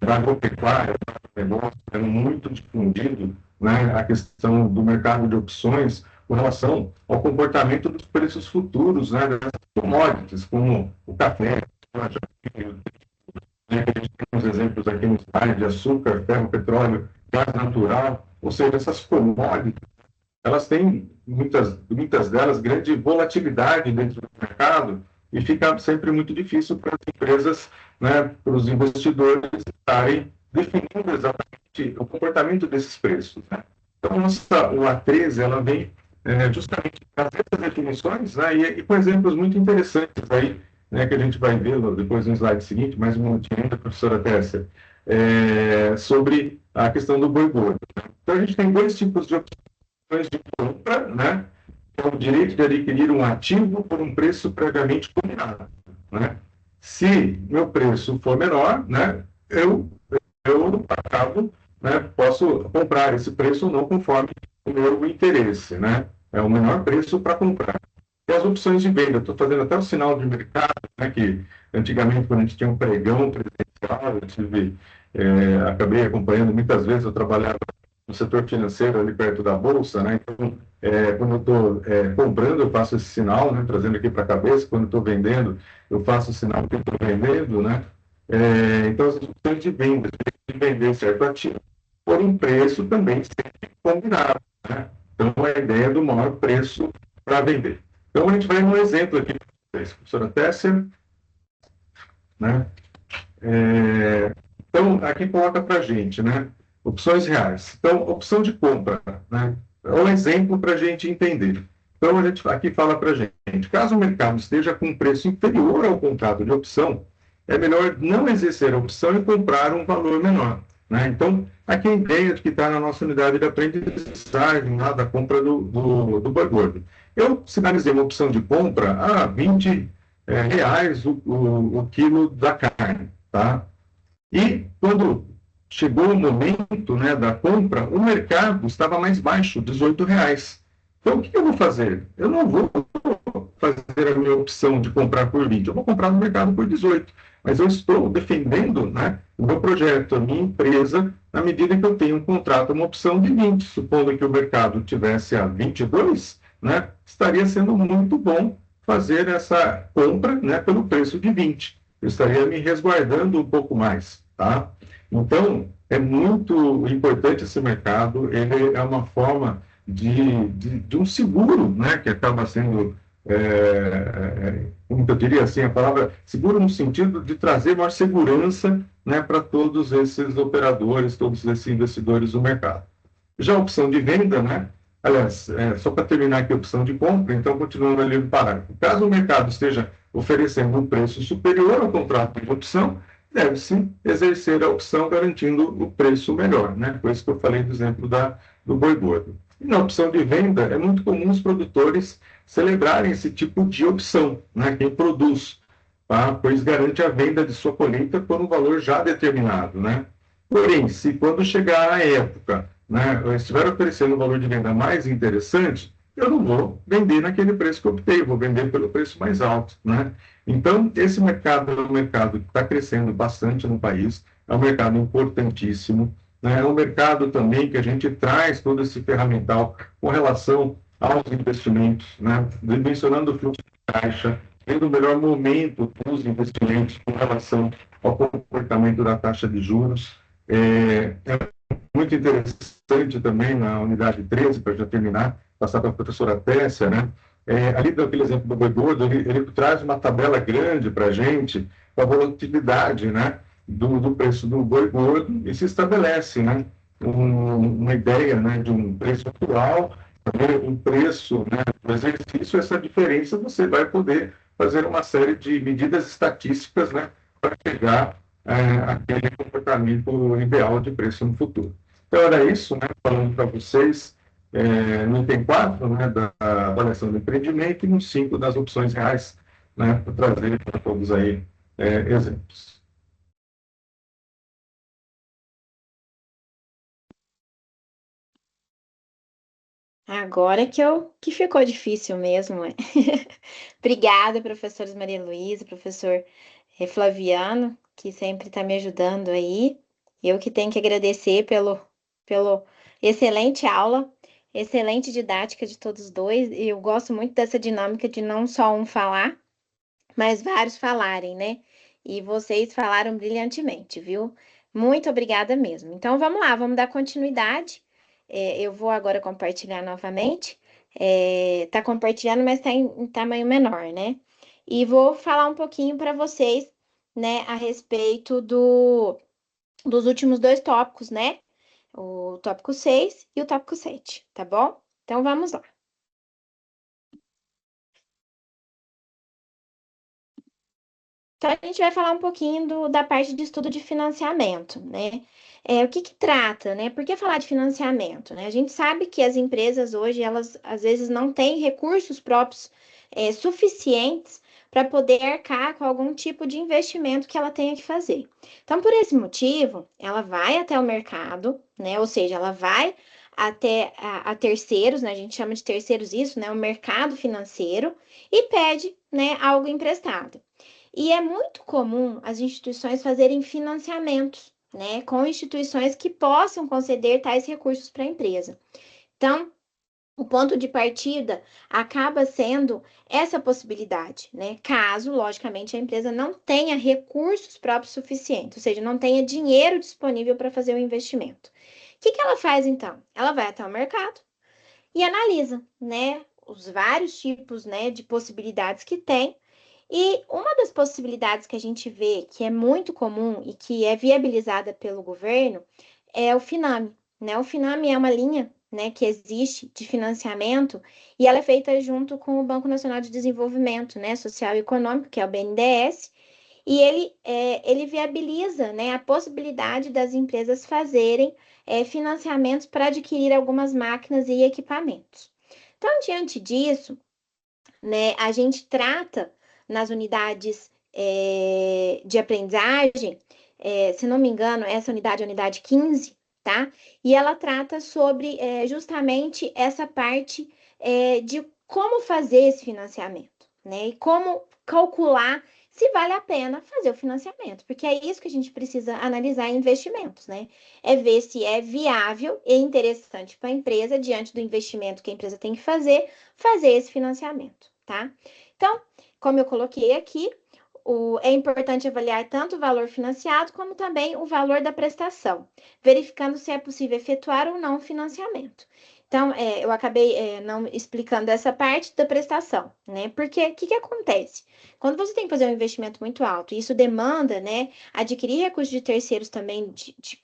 da agropecuária, é muito difundido, né, a questão do mercado de opções com relação ao comportamento dos preços futuros, né, das commodities, como o café, a gente tem uns exemplos aqui no slide de açúcar, ferro, petróleo, gás natural, ou seja, essas commodities, elas têm, muitas delas, grande volatilidade dentro do mercado e fica sempre muito difícil para as empresas, né, para os investidores estarem definindo exatamente o comportamento desses preços, né? Então, o A13, ela vem justamente trazer essas definições, né, e com exemplos muito interessantes aí, né, que a gente vai ver depois no slide seguinte, mais um minutinho ainda, professora Tessa, sobre a questão do boi gordo. Então, a gente tem dois tipos de opções de compra, né, que é o direito de adquirir um ativo por um preço previamente combinado, né? Se meu preço for menor, né, eu acabo, né, posso comprar esse preço ou não conforme o meu interesse, né? É o menor preço para comprar. E as opções de venda, estou fazendo até o sinal de mercado, né, que antigamente, quando a gente tinha um pregão presencial, acabei acompanhando muitas vezes, eu trabalhava no setor financeiro ali perto da Bolsa, né? Então, quando eu estou comprando, eu faço esse sinal, né, trazendo aqui para a cabeça, quando estou vendendo, eu faço o sinal que eu estou vendendo, né? Então, as opções de venda, de vender certo ativo, por um preço também sempre combinado, né? Então, a ideia do maior preço para vender. Então, a gente vai um exemplo aqui para vocês, professora Tessia, né? Então, aqui coloca para a gente, né? Opções reais. Então, opção de compra, né? É um exemplo para a gente entender. Então, a gente aqui fala para a gente, caso o mercado esteja com um preço inferior ao contrato de opção, é melhor não exercer a opção e comprar um valor menor, né? Então, aqui a ideia de que está na nossa unidade de aprendizagem, lá da compra do boi gordo. Eu sinalizei uma opção de compra a R$ 20 o quilo da carne, tá? E quando chegou o momento, né, da compra, o mercado estava mais baixo, R$ 18. Então, o que eu vou fazer? Eu não vou fazer a minha opção de comprar por 20, eu vou comprar no mercado por 18. Mas eu estou defendendo, né, o meu projeto, a minha empresa, na medida que eu tenho um contrato, uma opção de 20. Supondo que o mercado tivesse a 22, né, estaria sendo muito bom fazer essa compra, né, pelo preço de 20. Eu estaria me resguardando um pouco mais, tá? Então, é muito importante esse mercado, ele é uma forma de um seguro, né, que acaba sendo, como eu diria assim, a palavra seguro no sentido de trazer maior segurança, né, para todos esses operadores, todos esses investidores do mercado. Já a opção de venda, né, aliás, só para terminar aqui a opção de compra, então, continuando ali no parágrafo. Caso o mercado esteja oferecendo um preço superior ao contrato de opção, deve-se exercer a opção garantindo o preço melhor, né? Por isso que eu falei do exemplo do boi gordo. E na opção de venda, é muito comum os produtores celebrarem esse tipo de opção, né? Quem produz, tá? Pois garante a venda de sua colheita por um valor já determinado, né? Porém, se quando chegar a época, né, eu estiver oferecendo um valor de venda mais interessante, eu não vou vender naquele preço que eu optei, eu vou vender pelo preço mais alto, né? Então, esse mercado é um mercado que está crescendo bastante no país, é um mercado importantíssimo, né? É um mercado também que a gente traz todo esse ferramental com relação aos investimentos, né? Dimensionando o fluxo de caixa, tendo o melhor momento dos investimentos com relação ao comportamento da taxa de juros. É muito interessante também na unidade 13, para já terminar, passar para a professora Tessia, né? Ali daquele exemplo do boi gordo, ele traz uma tabela grande para a gente, com a volatilidade, né, do preço do boi gordo, e se estabelece, né, uma ideia, né, de um preço atual, um preço, né, do exercício. Essa diferença você vai poder fazer uma série de medidas estatísticas, né, para chegar àquele comportamento ideal de preço no futuro. Então, era isso, né, falando para vocês no item 4, né, da avaliação do empreendimento, e no 5 das opções reais, né, para trazer para todos aí exemplos. Agora que ficou difícil mesmo, é. Obrigada, professores Maria Luísa, professor Flaviano, que sempre está me ajudando aí. Eu que tenho que agradecer pelo excelente aula, excelente didática de todos dois. E eu gosto muito dessa dinâmica de não só um falar, mas vários falarem, né? E vocês falaram brilhantemente, viu? Muito obrigada mesmo. Então vamos lá, vamos dar continuidade. Eu vou agora compartilhar novamente. Tá compartilhando, mas tá em tamanho menor, né? E vou falar um pouquinho para vocês, né, a respeito dos últimos dois tópicos, né? O tópico 6 e o tópico 7, tá bom? Então vamos lá. Então, a gente vai falar um pouquinho da parte de estudo de financiamento, né? O que que trata, né? Por que falar de financiamento, né? A gente sabe que as empresas hoje, elas às vezes não têm recursos próprios suficientes para poder arcar com algum tipo de investimento que ela tenha que fazer. Então, por esse motivo, ela vai até o mercado, né? Ou seja, ela vai até a terceiros, né? A gente chama de terceiros isso, né? O mercado financeiro e pede, né, algo emprestado. E é muito comum as instituições fazerem financiamentos, né, com instituições que possam conceder tais recursos para a empresa. Então, o ponto de partida acaba sendo essa possibilidade, né? Caso, logicamente, a empresa não tenha recursos próprios suficientes, ou seja, não tenha dinheiro disponível para fazer o investimento. O que que ela faz então? Ela vai até o mercado e analisa, né, os vários tipos, né, de possibilidades que tem. E uma das possibilidades que a gente vê que é muito comum e que é viabilizada pelo governo é o FINAME, né? O FINAME é uma linha, né, que existe de financiamento e ela é feita junto com o Banco Nacional de Desenvolvimento, né, Social e Econômico, que é o BNDES, e ele viabiliza, né, a possibilidade das empresas fazerem financiamentos para adquirir algumas máquinas e equipamentos. Então, diante disso, né, a gente trata nas unidades de aprendizagem, se não me engano, essa unidade é a unidade 15, tá? E ela trata sobre justamente essa parte de como fazer esse financiamento, né? E como calcular se vale a pena fazer o financiamento, porque é isso que a gente precisa analisar em investimentos, né? É ver se é viável e interessante para a empresa, diante do investimento que a empresa tem que fazer esse financiamento, tá? Então, como eu coloquei aqui, é importante avaliar tanto o valor financiado como também o valor da prestação, verificando se é possível efetuar ou não o financiamento. Então, eu acabei não explicando essa parte da prestação, né? Porque o que acontece? Quando você tem que fazer um investimento muito alto, e isso demanda, né, adquirir recursos de terceiros também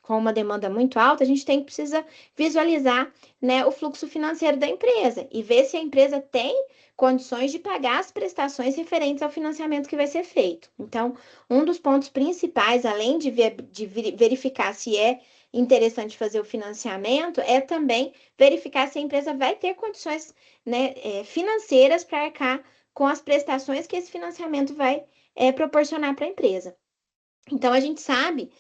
com uma demanda muito alta, a gente precisa visualizar, né, o fluxo financeiro da empresa e ver se a empresa tem condições de pagar as prestações referentes ao financiamento que vai ser feito. Então, um dos pontos principais, além de verificar se é interessante fazer o financiamento, é também verificar se a empresa vai ter condições, né, financeiras para arcar com as prestações que esse financiamento vai proporcionar para a empresa. Então, a gente sabe,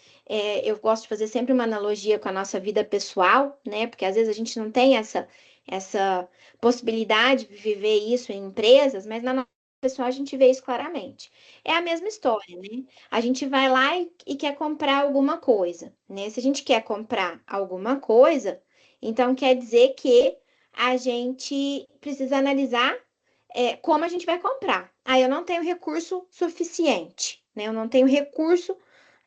eu gosto de fazer sempre uma analogia com a nossa vida pessoal, né? Porque às vezes a gente não tem essa possibilidade de viver isso em empresas, mas na nossa vida pessoal a gente vê isso claramente. É a mesma história, né? A gente vai lá e quer comprar alguma coisa, né? Se a gente quer comprar alguma coisa, então quer dizer que a gente precisa analisar como a gente vai comprar. Eu não tenho recurso suficiente, né? Eu não tenho recurso,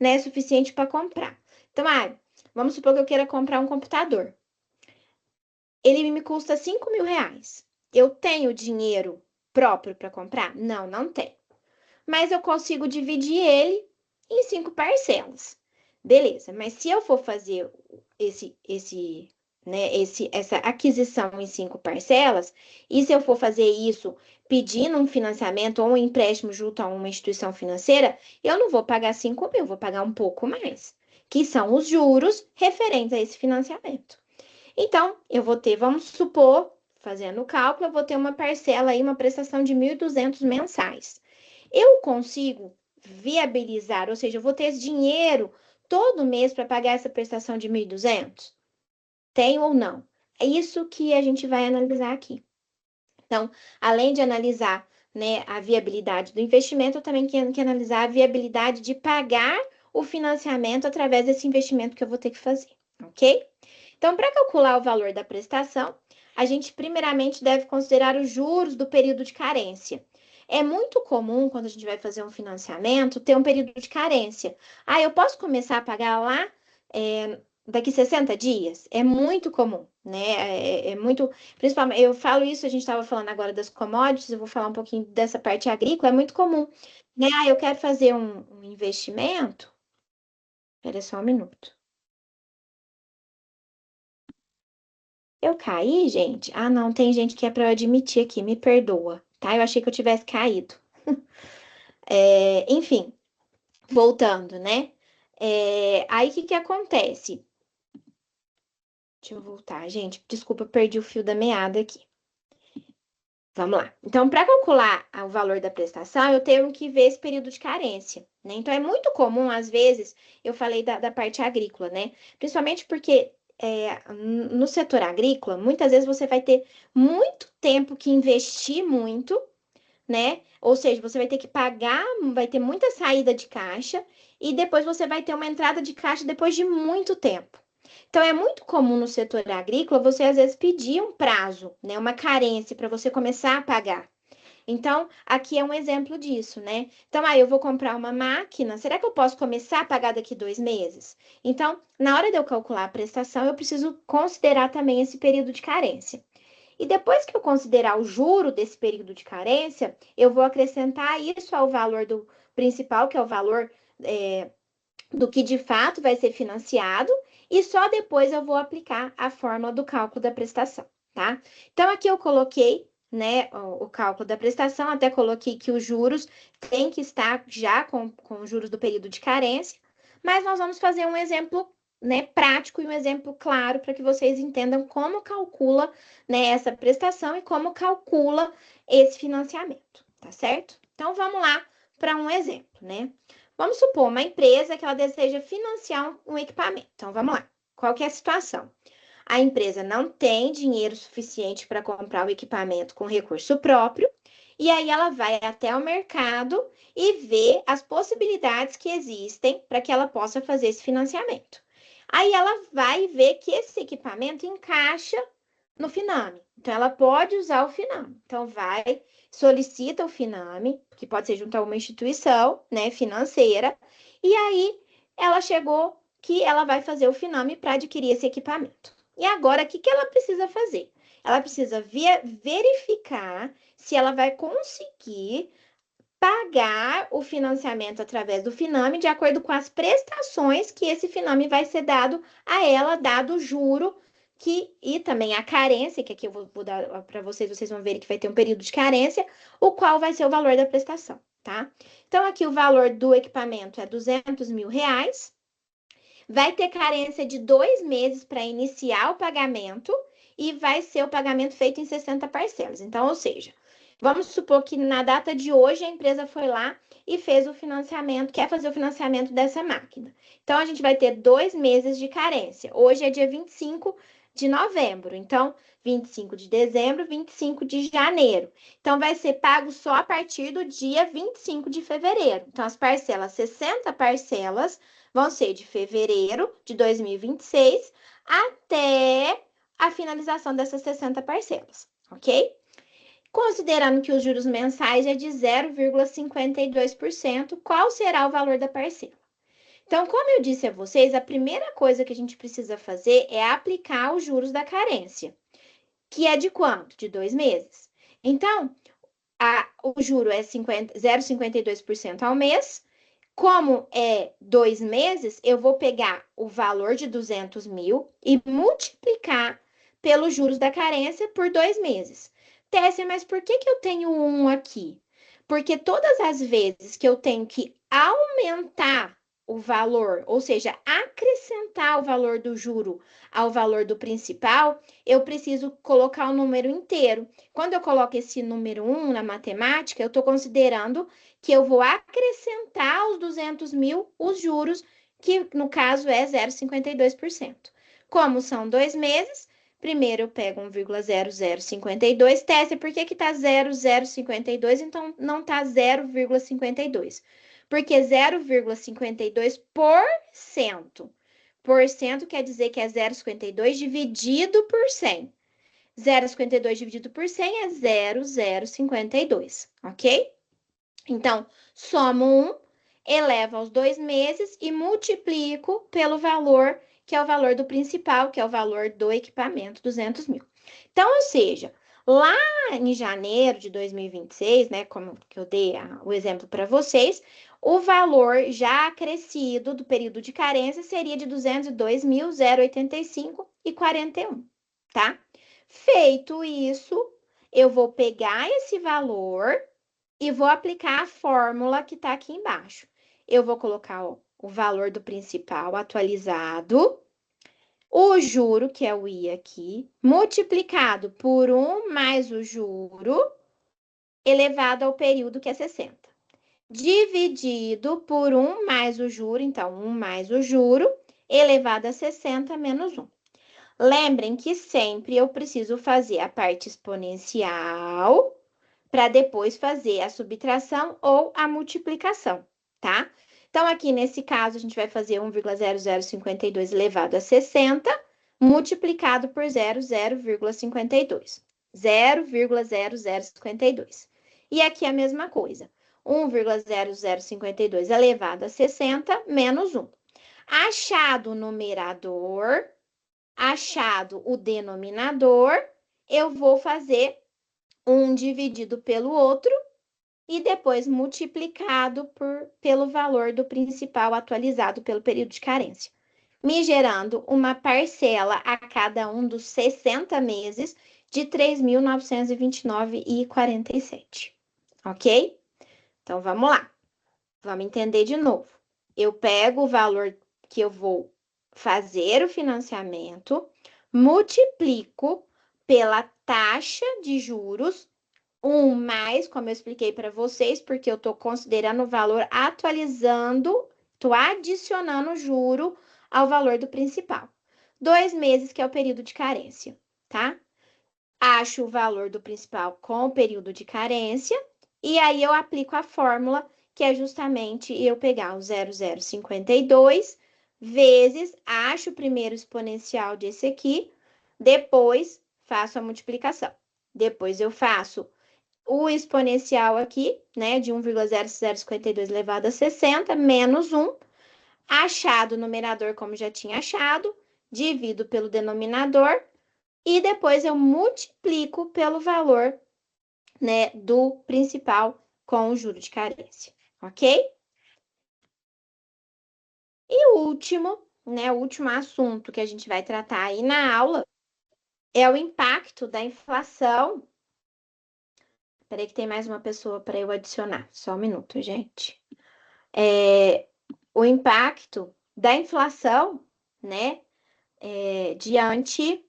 né, suficiente para comprar. Então, vamos supor que eu queira comprar um computador. Ele me custa 5.000 reais. Eu tenho dinheiro próprio para comprar? Não, não tenho. Mas eu consigo dividir ele em 5 parcelas. Beleza, mas se eu for fazer essa aquisição em 5 parcelas, e se eu for fazer isso pedindo um financiamento ou um empréstimo junto a uma instituição financeira, eu não vou pagar 5.000, vou pagar um pouco mais, que são os juros referentes a esse financiamento. Então, eu vou ter, vamos supor, fazendo o cálculo, eu vou ter uma parcela aí, uma prestação de 1.200 mensais. Eu consigo viabilizar, ou seja, eu vou ter esse dinheiro todo mês para pagar essa prestação de 1.200? Tem ou não? É isso que a gente vai analisar aqui. Então, além de analisar, né, a viabilidade do investimento, eu também tenho que analisar a viabilidade de pagar o financiamento através desse investimento que eu vou ter que fazer, ok? Então, para calcular o valor da prestação, a gente primeiramente deve considerar os juros do período de carência. É muito comum, quando a gente vai fazer um financiamento, ter um período de carência. Ah, eu posso começar a pagar lá daqui 60 dias? É muito comum, né? É muito. Principalmente, eu falo isso, a gente estava falando agora das commodities, eu vou falar um pouquinho dessa parte agrícola, é muito comum. Né? Ah, eu quero fazer um investimento. Espera só um minuto. Eu caí, gente? Ah, não, tem gente que é para eu admitir aqui, me perdoa, tá? Eu achei que eu tivesse caído. Enfim, voltando, né? Aí o que que acontece? Deixa eu voltar, gente. Desculpa, eu perdi o fio da meada aqui. Vamos lá. Então, para calcular o valor da prestação, eu tenho que ver esse período de carência, né? Então, é muito comum, às vezes, eu falei da parte agrícola, né? Principalmente porque no setor agrícola, muitas vezes você vai ter muito tempo que investir muito, né? Ou seja, você vai ter que pagar, vai ter muita saída de caixa e depois você vai ter uma entrada de caixa depois de muito tempo. Então, é muito comum no setor agrícola você às vezes pedir um prazo, né? Uma carência para você começar a pagar. Então, aqui é um exemplo disso, né? Então, aí eu vou comprar uma máquina, será que eu posso começar a pagar daqui 2 meses? Então, na hora de eu calcular a prestação, eu preciso considerar também esse período de carência. E depois que eu considerar o juro desse período de carência, eu vou acrescentar isso ao valor do principal, que é o valor do que de fato vai ser financiado, e só depois eu vou aplicar a fórmula do cálculo da prestação, tá? Então, aqui eu coloquei, né, o cálculo da prestação, até coloquei que os juros têm que estar já com os juros do período de carência, mas nós vamos fazer um exemplo, né, prático e um exemplo claro para que vocês entendam como calcula, né, essa prestação e como calcula esse financiamento, tá certo? Então, vamos lá para um exemplo, né? Vamos supor uma empresa que ela deseja financiar um equipamento. Então, vamos lá. Qual que é a situação? A empresa não tem dinheiro suficiente para comprar o equipamento com recurso próprio, e aí ela vai até o mercado e vê as possibilidades que existem para que ela possa fazer esse financiamento. Aí ela vai ver que esse equipamento encaixa no Finame. Então, ela pode usar o Finame. Então, vai, solicita o Finame, que pode ser junto a uma instituição, né, financeira, e aí ela chegou que ela vai fazer o Finame para adquirir esse equipamento. E agora, o que que ela precisa fazer? Ela precisa verificar se ela vai conseguir pagar o financiamento através do Finame de acordo com as prestações que esse Finame vai ser dado a ela, dado o juro e também a carência, que aqui eu vou dar para vocês, vocês vão ver que vai ter um período de carência, o qual vai ser o valor da prestação, tá? Então, aqui o valor do equipamento é R$ 200.000, vai ter carência de 2 meses para iniciar o pagamento e vai ser o pagamento feito em 60 parcelas. Então, ou seja, vamos supor que na data de hoje a empresa foi lá e fez o financiamento, quer fazer o financiamento dessa máquina. Então, a gente vai ter 2 meses de carência. Hoje é dia 25 de novembro, então 25 de dezembro, 25 de janeiro. Então, vai ser pago só a partir do dia 25 de fevereiro. Então, as parcelas, 60 parcelas, vão ser de fevereiro de 2026 até a finalização dessas 60 parcelas, ok? Considerando que os juros mensais é de 0,52%, qual será o valor da parcela? Então, como eu disse a vocês, a primeira coisa que a gente precisa fazer é aplicar os juros da carência, que é de quanto? De 2 meses. Então, o juro é 0,52% ao mês. Como é 2 meses, eu vou pegar o valor de 200 mil e multiplicar pelos juros da carência por 2 meses. Tessia, mas por que eu tenho um aqui? Porque todas as vezes que eu tenho que aumentar o valor, ou seja, acrescentar o valor do juro ao valor do principal, eu preciso colocar o número inteiro. Quando eu coloco esse número 1 na matemática, eu estou considerando que eu vou acrescentar aos 200 mil os juros, que no caso é 0,52%. Como são 2 meses, primeiro eu pego 1,0052, teste por que está 0,052, então não está 0,52. Porque 0,52%. Porcento quer dizer que é 0,52 dividido por 100. 0,52 dividido por 100 é 0,052, ok? Então, somo 1, elevo aos 2 meses e multiplico pelo valor, que é o valor do principal, que é o valor do equipamento, 200 mil. Então, ou seja, lá em janeiro de 2026, né, como que eu dei o exemplo para vocês, o valor já acrescido do período de carência seria de 202.085,41, tá? Feito isso, eu vou pegar esse valor e vou aplicar a fórmula que está aqui embaixo. Eu vou colocar o valor do principal atualizado, o juro, que é o I aqui, multiplicado por 1 mais o juro, elevado ao período, que é 60. Dividido por 1 mais o juro, então 1 mais o juro, elevado a 60 menos 1. Lembrem que sempre eu preciso fazer a parte exponencial para depois fazer a subtração ou a multiplicação, tá? Então, aqui nesse caso, a gente vai fazer 1,0052 elevado a 60, multiplicado por 0,52. 0,0052. E aqui a mesma coisa. 1,0052 elevado a 60 menos 1. Achado o numerador, achado o denominador, eu vou fazer 1 dividido pelo outro e depois multiplicado pelo valor do principal atualizado pelo período de carência, me gerando uma parcela a cada um dos 60 meses de R$ 3.929,47, ok? Então, vamos lá. Vamos entender de novo. Eu pego o valor que eu vou fazer o financiamento, multiplico pela taxa de juros, 1 mais, como eu expliquei para vocês, porque eu estou considerando o valor atualizando, estou adicionando juro ao valor do principal. 2 meses, que é o período de carência, tá? Acho o valor do principal com o período de carência, e aí eu aplico a fórmula, que é justamente eu pegar o 0,052 vezes, acho o primeiro exponencial desse aqui, depois faço a multiplicação. Depois eu faço o exponencial aqui, né, de 1,0052 elevado a 60, menos 1, achado o numerador como já tinha achado, divido pelo denominador, e depois eu multiplico pelo valor, né, do principal com o juro de carência, ok? E o último, né, o último assunto que a gente vai tratar aí na aula é o impacto da inflação. Peraí que tem mais uma pessoa para eu adicionar. Só um minuto, gente. O impacto da inflação, né, diante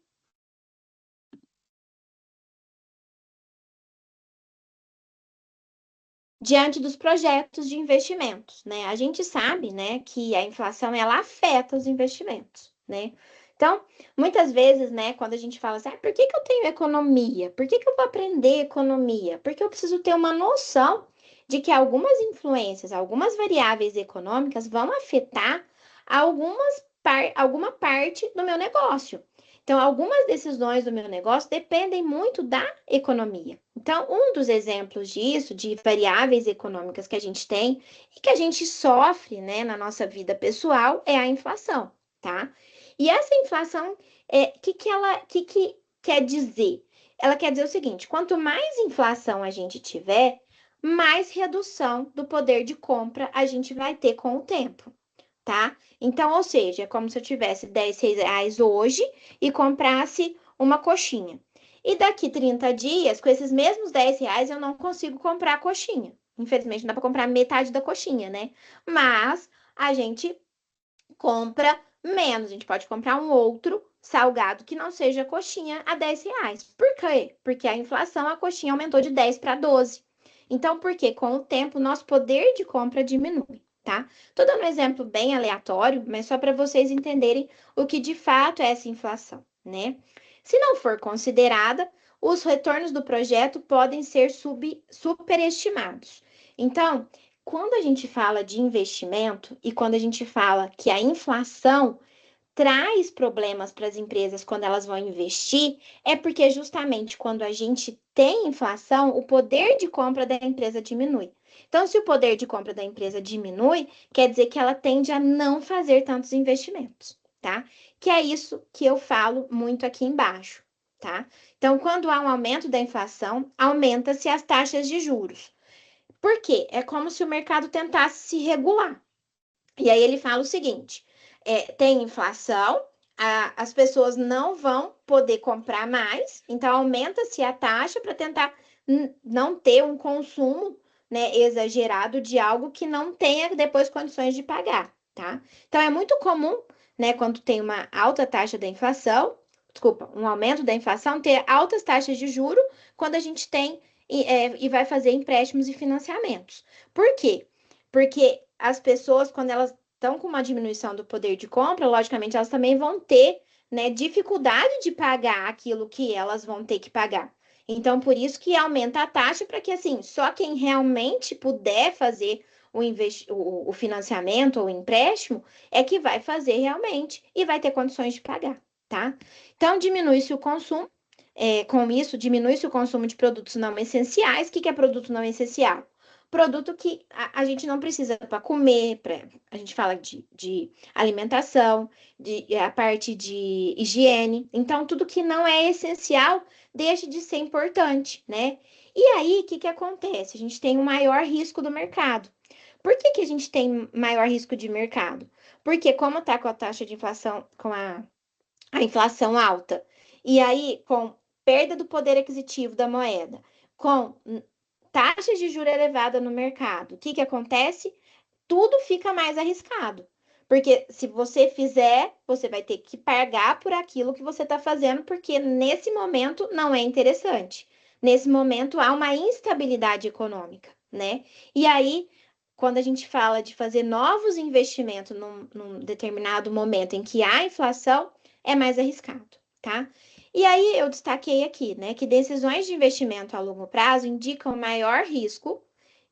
dos projetos de investimentos, né? A gente sabe, né, que a inflação ela afeta os investimentos, né? Então, muitas vezes, né, quando a gente fala assim, por que eu tenho economia? Por que eu vou aprender economia? Porque eu preciso ter uma noção de que algumas influências, algumas variáveis econômicas vão afetar alguma parte do meu negócio. Então, algumas decisões do meu negócio dependem muito da economia. Então, um dos exemplos disso, de variáveis econômicas que a gente tem e que a gente sofre, né, na nossa vida pessoal, é a inflação, tá? E essa inflação, que quer dizer? Ela quer dizer o seguinte: quanto mais inflação a gente tiver, mais redução do poder de compra a gente vai ter com o tempo, tá? Então, ou seja, é como se eu tivesse R$ 10 hoje e comprasse uma coxinha. E daqui 30 dias, com esses mesmos R$ 10, eu não consigo comprar a coxinha. Infelizmente, não dá para comprar metade da coxinha, né? Mas a gente compra menos. A gente pode comprar um outro salgado que não seja coxinha a R$ 10. Por quê? Porque a inflação, a coxinha aumentou de 10 para 12. Então, por quê? Com o tempo, nosso poder de compra diminui, tá? Tô dando um exemplo bem aleatório, mas só para vocês entenderem o que de fato é essa inflação, né? Se não for considerada, os retornos do projeto podem ser superestimados. Então, quando a gente fala de investimento e quando a gente fala que a inflação traz problemas para as empresas quando elas vão investir, é porque justamente quando a gente tem inflação, o poder de compra da empresa diminui. Então, se o poder de compra da empresa diminui, quer dizer que ela tende a não fazer tantos investimentos, tá? Que é isso que eu falo muito aqui embaixo, tá? Então, quando há um aumento da inflação, aumenta-se as taxas de juros. Por quê? É como se o mercado tentasse se regular. E aí ele fala o seguinte: tem inflação, as pessoas não vão poder comprar mais, então aumenta-se a taxa para tentar não ter um consumo, né, exagerado de algo que não tenha depois condições de pagar, tá? Então é muito comum, né, quando tem uma alta taxa da inflação, desculpa, um aumento da inflação, ter altas taxas de juro quando a gente tem e vai fazer empréstimos e financiamentos. Por quê? Porque as pessoas, quando elas estão com uma diminuição do poder de compra, logicamente elas também vão ter, né, dificuldade de pagar aquilo que elas vão ter que pagar. Então, por isso que aumenta a taxa para que, assim, só quem realmente puder fazer o financiamento ou o empréstimo é que vai fazer realmente e vai ter condições de pagar, tá? Então, diminui-se o consumo. Com isso, diminui-se o consumo de produtos não essenciais. O que é produto não essencial? Produto que a gente não precisa para comer, a gente fala de alimentação, a parte de higiene. Então, tudo que não é essencial deixa de ser importante, né? E aí, o que acontece? A gente tem um maior risco do mercado. Por que a gente tem maior risco de mercado? Porque como está com a taxa de inflação, com a inflação alta, e aí com perda do poder aquisitivo da moeda, com taxas de juros elevada no mercado, o que acontece? Tudo fica mais arriscado. Porque se você fizer, você vai ter que pagar por aquilo que você está fazendo, porque nesse momento não é interessante. Nesse momento há uma instabilidade econômica, né? E aí, quando a gente fala de fazer novos investimentos num determinado momento em que há inflação, é mais arriscado, tá? E aí eu destaquei aqui, né, que decisões de investimento a longo prazo indicam maior risco,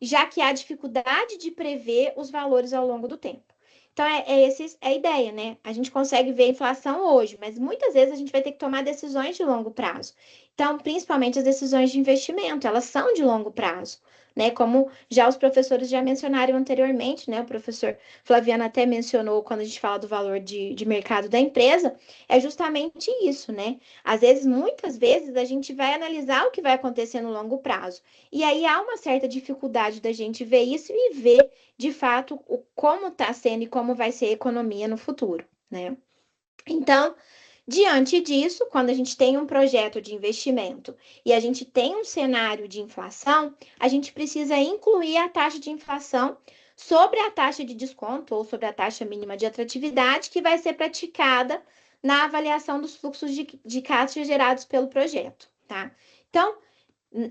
já que há dificuldade de prever os valores ao longo do tempo. Então, essa é a ideia, né? A gente consegue ver a inflação hoje, mas muitas vezes a gente vai ter que tomar decisões de longo prazo. Então, principalmente as decisões de investimento, elas são de longo prazo, né? Como já os professores já mencionaram anteriormente, né? O professor Flaviano até mencionou quando a gente fala do valor de mercado da empresa, é justamente isso, né? Às vezes, muitas vezes, a gente vai analisar o que vai acontecer no longo prazo. E aí há uma certa dificuldade da gente ver isso e ver, de fato, como está sendo e como vai ser a economia no futuro, né? Então, diante disso, quando a gente tem um projeto de investimento e a gente tem um cenário de inflação, a gente precisa incluir a taxa de inflação sobre a taxa de desconto ou sobre a taxa mínima de atratividade que vai ser praticada na avaliação dos fluxos de caixa gerados pelo projeto, tá? Então,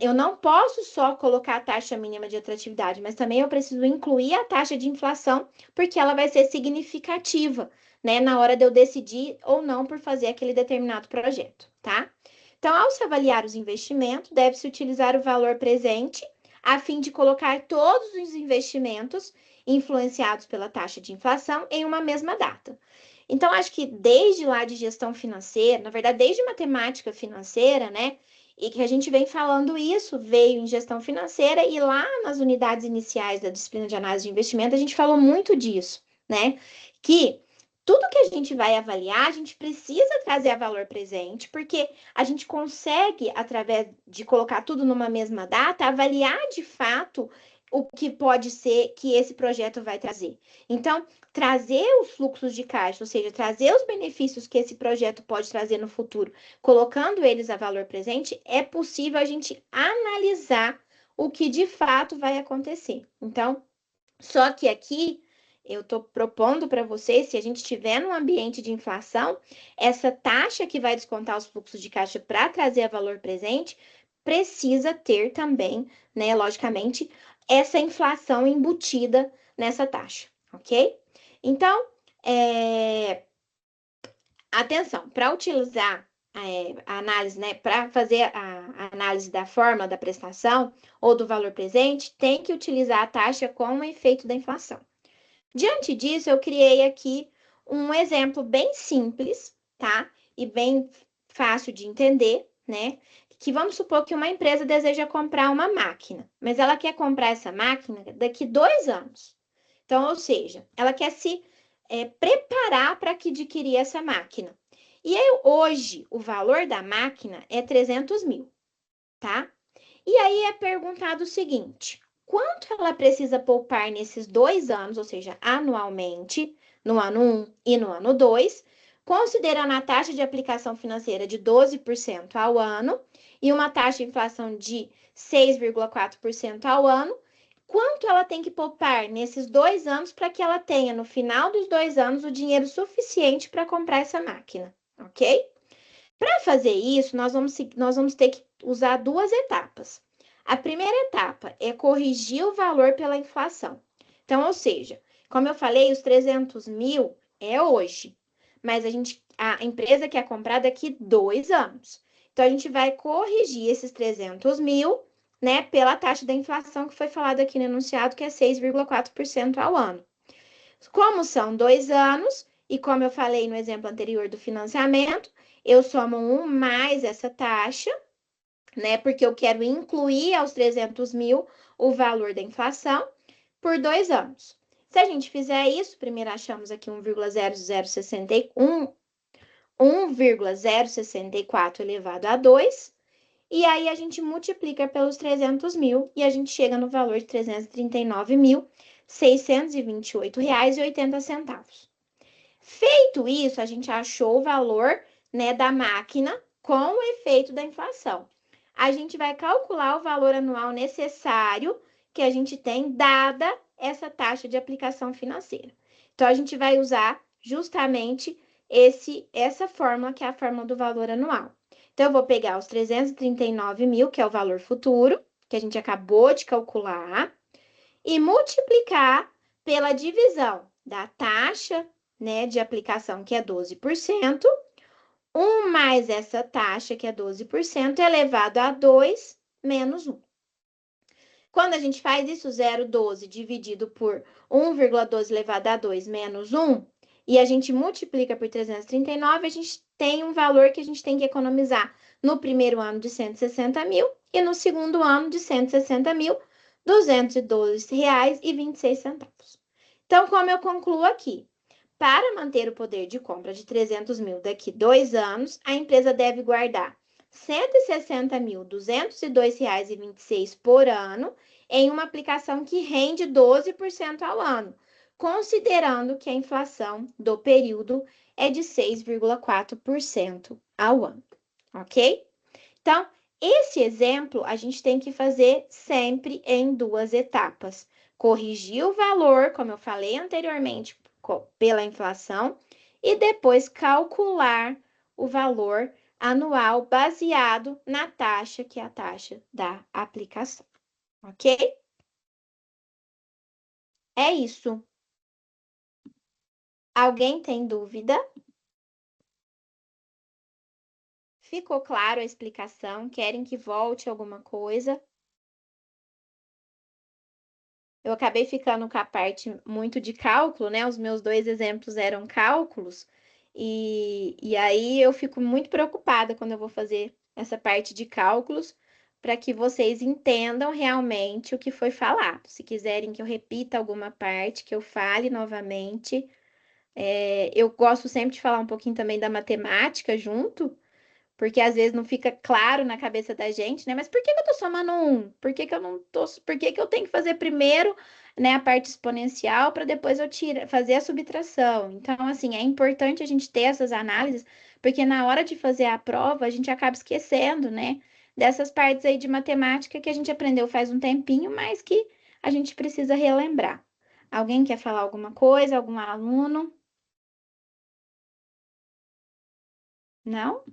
eu não posso só colocar a taxa mínima de atratividade, mas também eu preciso incluir a taxa de inflação, porque ela vai ser significativa, né, na hora de eu decidir ou não por fazer aquele determinado projeto, tá? Então, ao se avaliar os investimentos, deve-se utilizar o valor presente a fim de colocar todos os investimentos influenciados pela taxa de inflação em uma mesma data. Então, acho que desde lá de gestão financeira, na verdade, desde matemática financeira, né? E que a gente vem falando isso, veio em gestão financeira e lá nas unidades iniciais da disciplina de análise de investimento, a gente falou muito disso, né? Que tudo que a gente vai avaliar, a gente precisa trazer a valor presente, porque a gente consegue, através de colocar tudo numa mesma data, avaliar de fato o que pode ser que esse projeto vai trazer. Então, trazer os fluxos de caixa, ou seja, trazer os benefícios que esse projeto pode trazer no futuro, colocando eles a valor presente, é possível a gente analisar o que de fato vai acontecer. Então, só que aqui eu estou propondo para vocês, se a gente estiver num ambiente de inflação, essa taxa que vai descontar os fluxos de caixa para trazer a valor presente precisa ter também, né, logicamente, essa inflação embutida nessa taxa, ok? Então, atenção, para utilizar a análise, né, para fazer a análise da fórmula da prestação ou do valor presente, tem que utilizar a taxa com o efeito da inflação. Diante disso, eu criei aqui um exemplo bem simples, tá? E bem fácil de entender, né? Que vamos supor que uma empresa deseja comprar uma máquina, mas ela quer comprar essa máquina daqui 2 anos. Então, ou seja, ela quer se preparar para adquirir essa máquina. E aí, hoje, o valor da máquina é 300 mil, tá? E aí é perguntado o seguinte: quanto ela precisa poupar nesses 2 anos, ou seja, anualmente, no ano 1 e no ano 2, considerando a taxa de aplicação financeira de 12% ao ano e uma taxa de inflação de 6,4% ao ano, quanto ela tem que poupar nesses 2 anos para que ela tenha, no final dos 2 anos, o dinheiro suficiente para comprar essa máquina, ok? Para fazer isso, nós vamos ter que usar 2 etapas. A primeira etapa é corrigir o valor pela inflação. Então, ou seja, como eu falei, os 300 mil é hoje, mas a empresa quer comprar daqui 2 anos. Então, a gente vai corrigir esses 300 mil, né, pela taxa da inflação que foi falado aqui no enunciado, que é 6,4% ao ano. Como são 2 anos, e como eu falei no exemplo anterior do financiamento, eu somo 1 mais essa taxa, né? Porque eu quero incluir aos 300 mil o valor da inflação por 2 anos. Se a gente fizer isso, primeiro achamos aqui 1,064 elevado a 2, e aí a gente multiplica pelos 300 mil e a gente chega no valor de R$ 339.628,80. Feito isso, a gente achou o valor, né, da máquina com o efeito da inflação. A gente vai calcular o valor anual necessário que a gente tem, dada essa taxa de aplicação financeira. Então, a gente vai usar justamente essa fórmula, que é a fórmula do valor anual. Então, eu vou pegar os 339 mil, que é o valor futuro, que a gente acabou de calcular, e multiplicar pela divisão da taxa, né, de aplicação, que é 12%, 1 mais essa taxa, que é 12%, elevado a 2 menos 1. Quando a gente faz isso, 0,12 dividido por 1,12 elevado a 2 menos 1, e a gente multiplica por 339, a gente tem um valor que a gente tem que economizar no primeiro ano de 160 mil e no segundo ano de 160 mil, R$ 212,26. Então, como eu concluo aqui? Para manter o poder de compra de 300 mil daqui 2 anos, a empresa deve guardar R$ 160.202,26 por ano em uma aplicação que rende 12% ao ano, considerando que a inflação do período é de 6,4% ao ano, ok? Então, esse exemplo a gente tem que fazer sempre em 2 etapas. Corrigir o valor, como eu falei anteriormente, pela inflação, e depois calcular o valor anual baseado na taxa, que é a taxa da aplicação, ok? É isso. Alguém tem dúvida? Ficou claro a explicação? Querem que volte alguma coisa? Eu acabei ficando com a parte muito de cálculo, né? Os meus 2 exemplos eram cálculos, e aí eu fico muito preocupada quando eu vou fazer essa parte de cálculos, para que vocês entendam realmente o que foi falado. Se quiserem que eu repita alguma parte, que eu fale novamente. Eu gosto sempre de falar um pouquinho também da matemática junto, porque às vezes não fica claro na cabeça da gente, né? Mas por que eu tô somando 1? Por que eu não tô, por que eu tenho que fazer primeiro, né, a parte exponencial para depois eu fazer a subtração? Então, assim, é importante a gente ter essas análises, porque na hora de fazer a prova, a gente acaba esquecendo, né, dessas partes aí de matemática que a gente aprendeu faz um tempinho, mas que a gente precisa relembrar. Alguém quer falar alguma coisa? Algum aluno? Não?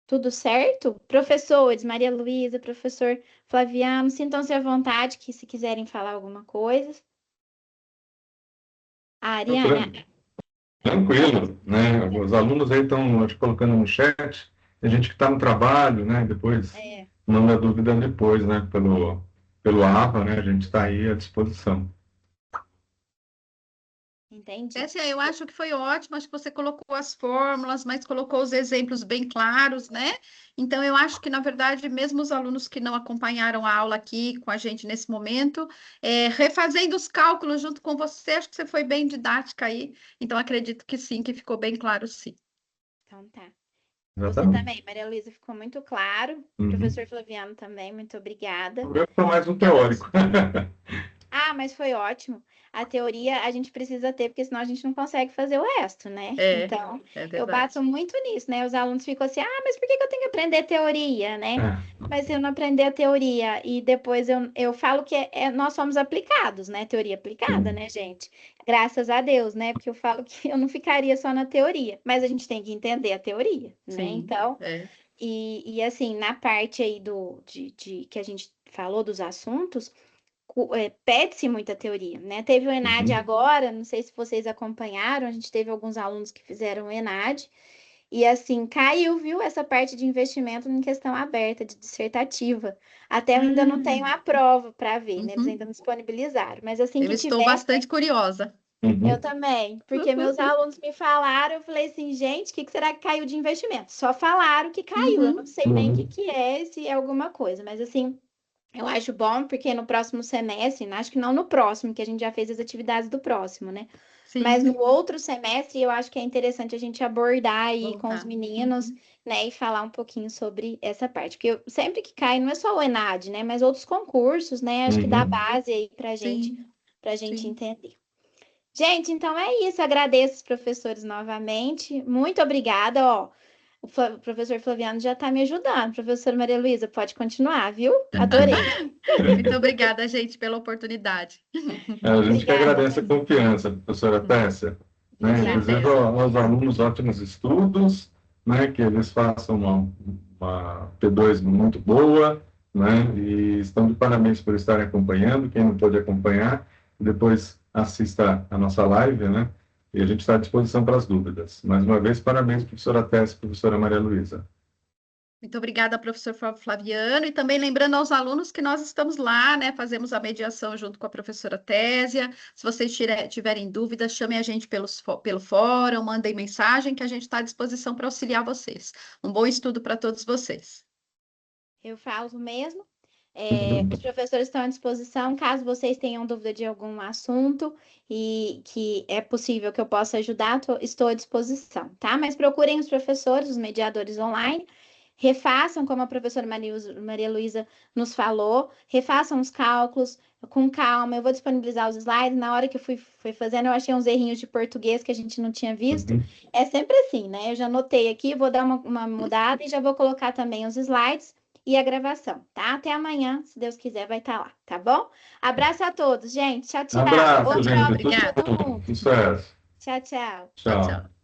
Tudo certo? Professores, Maria Luísa, professor Flaviano, sintam-se à vontade que se quiserem falar alguma coisa. A Ariane, Tranquilo, né? Os alunos aí estão colocando no chat, tem gente que está no trabalho, né? Depois é, manda dúvida depois, né? Pelo AVA, né? A gente está aí à disposição. entendi. Tessia, eu acho que foi ótimo, acho que você colocou as fórmulas, mas colocou os exemplos bem claros, né? Então, eu acho que, na verdade, mesmo os alunos que não acompanharam a aula aqui com a gente nesse momento, refazendo os cálculos junto com você, acho que você foi bem didática aí. Então, acredito que sim, que ficou bem claro, sim. Então tá. Você Exatamente. também, Maria Luísa, ficou muito claro. Uhum. Professor Flaviano também, muito obrigada. O meu foi mais um teórico. Ah, mas foi ótimo. A teoria a gente precisa ter, porque senão a gente não consegue fazer o resto, né? É, Então, é eu bato verdade. muito nisso, né? Os alunos ficam assim, ah, mas por que que eu tenho que aprender teoria, né? É. Mas se eu não aprender a teoria e depois eu falo que nós somos aplicados, né? Teoria aplicada, Sim. né, gente? Graças a Deus, né? Porque eu falo que eu não ficaria só na teoria, mas a gente tem que entender a teoria, né? Sim, Então, é. e assim, na parte aí de que a gente falou dos assuntos pede-se muita teoria, né? Teve o ENAD Uhum. agora, não sei se vocês acompanharam, a gente teve alguns alunos que fizeram o ENAD, e assim, caiu, viu, essa parte de investimento em questão aberta, de dissertativa. Até eu ainda não tenho Hum, a prova para ver, né? Eles uhum. ainda não disponibilizaram, mas assim Eu que estou tiver, bastante curiosa. eu Uhum. também, porque meus alunos me falaram, eu falei assim, gente, o que que será que caiu de investimento? Só falaram que caiu, eu não Uhum, sei nem o que Uhum. que é, se é alguma coisa, mas assim, eu acho bom, porque no próximo semestre, acho que não no próximo, que a gente já fez as atividades do próximo, né? Mas sim, no outro semestre, eu acho que é interessante a gente abordar aí com os voltar. meninos, né, e falar um pouquinho sobre essa parte. Porque sempre que cai, não é só o ENAD, né, mas outros concursos, né? Acho que dá Uhum. base aí Sim, pra gente sim. entender. Gente, então é isso. Agradeço os professores novamente. Muito obrigada, ó. O professor Flaviano já está me ajudando. Professora Maria Luísa, pode continuar, viu? Adorei. Muito obrigada, gente, pela oportunidade. A gente que Obrigada, agradece a Maria. confiança, professora Téssia, Com né? Desejo certeza. aos alunos ótimos estudos, né? Que eles façam uma P2 muito boa, né? E estão de parabéns por estarem acompanhando. Quem não pôde acompanhar, depois assista a nossa live, né? E a gente está à disposição para as dúvidas. Mais uma vez, parabéns, professora Téssia e professora Maria Luísa. Muito obrigada, professor Flaviano, e também lembrando aos alunos que nós estamos lá, né? Fazemos a mediação junto com a professora Tésia. Se vocês tiverem dúvidas, chamem a gente pelo fórum, mandem mensagem que a gente está à disposição para auxiliar vocês. Um bom estudo para todos vocês. Eu falo mesmo. Os professores estão à disposição, caso vocês tenham dúvida de algum assunto e que é possível que eu possa ajudar, estou à disposição, tá? Mas procurem os professores, os mediadores online, refaçam, como a professora Maria Luísa nos falou, refaçam os cálculos com calma. Eu vou disponibilizar os slides. Na hora que eu fui fazendo, eu achei uns errinhos de português que a gente não tinha visto. Uhum. É sempre assim, né? Eu já anotei aqui, vou dar uma mudada e já vou colocar também os slides e a gravação, tá? Até amanhã, se Deus quiser, vai estar lá, tá bom? Abraço a todos, gente. Tchau, tchau. Boa Abraço, Tchau, tchau. prova gente. para Obrigada. Tudo todo bom. mundo. Sucesso. Tchau, tchau. Tchau, Tchau. tchau.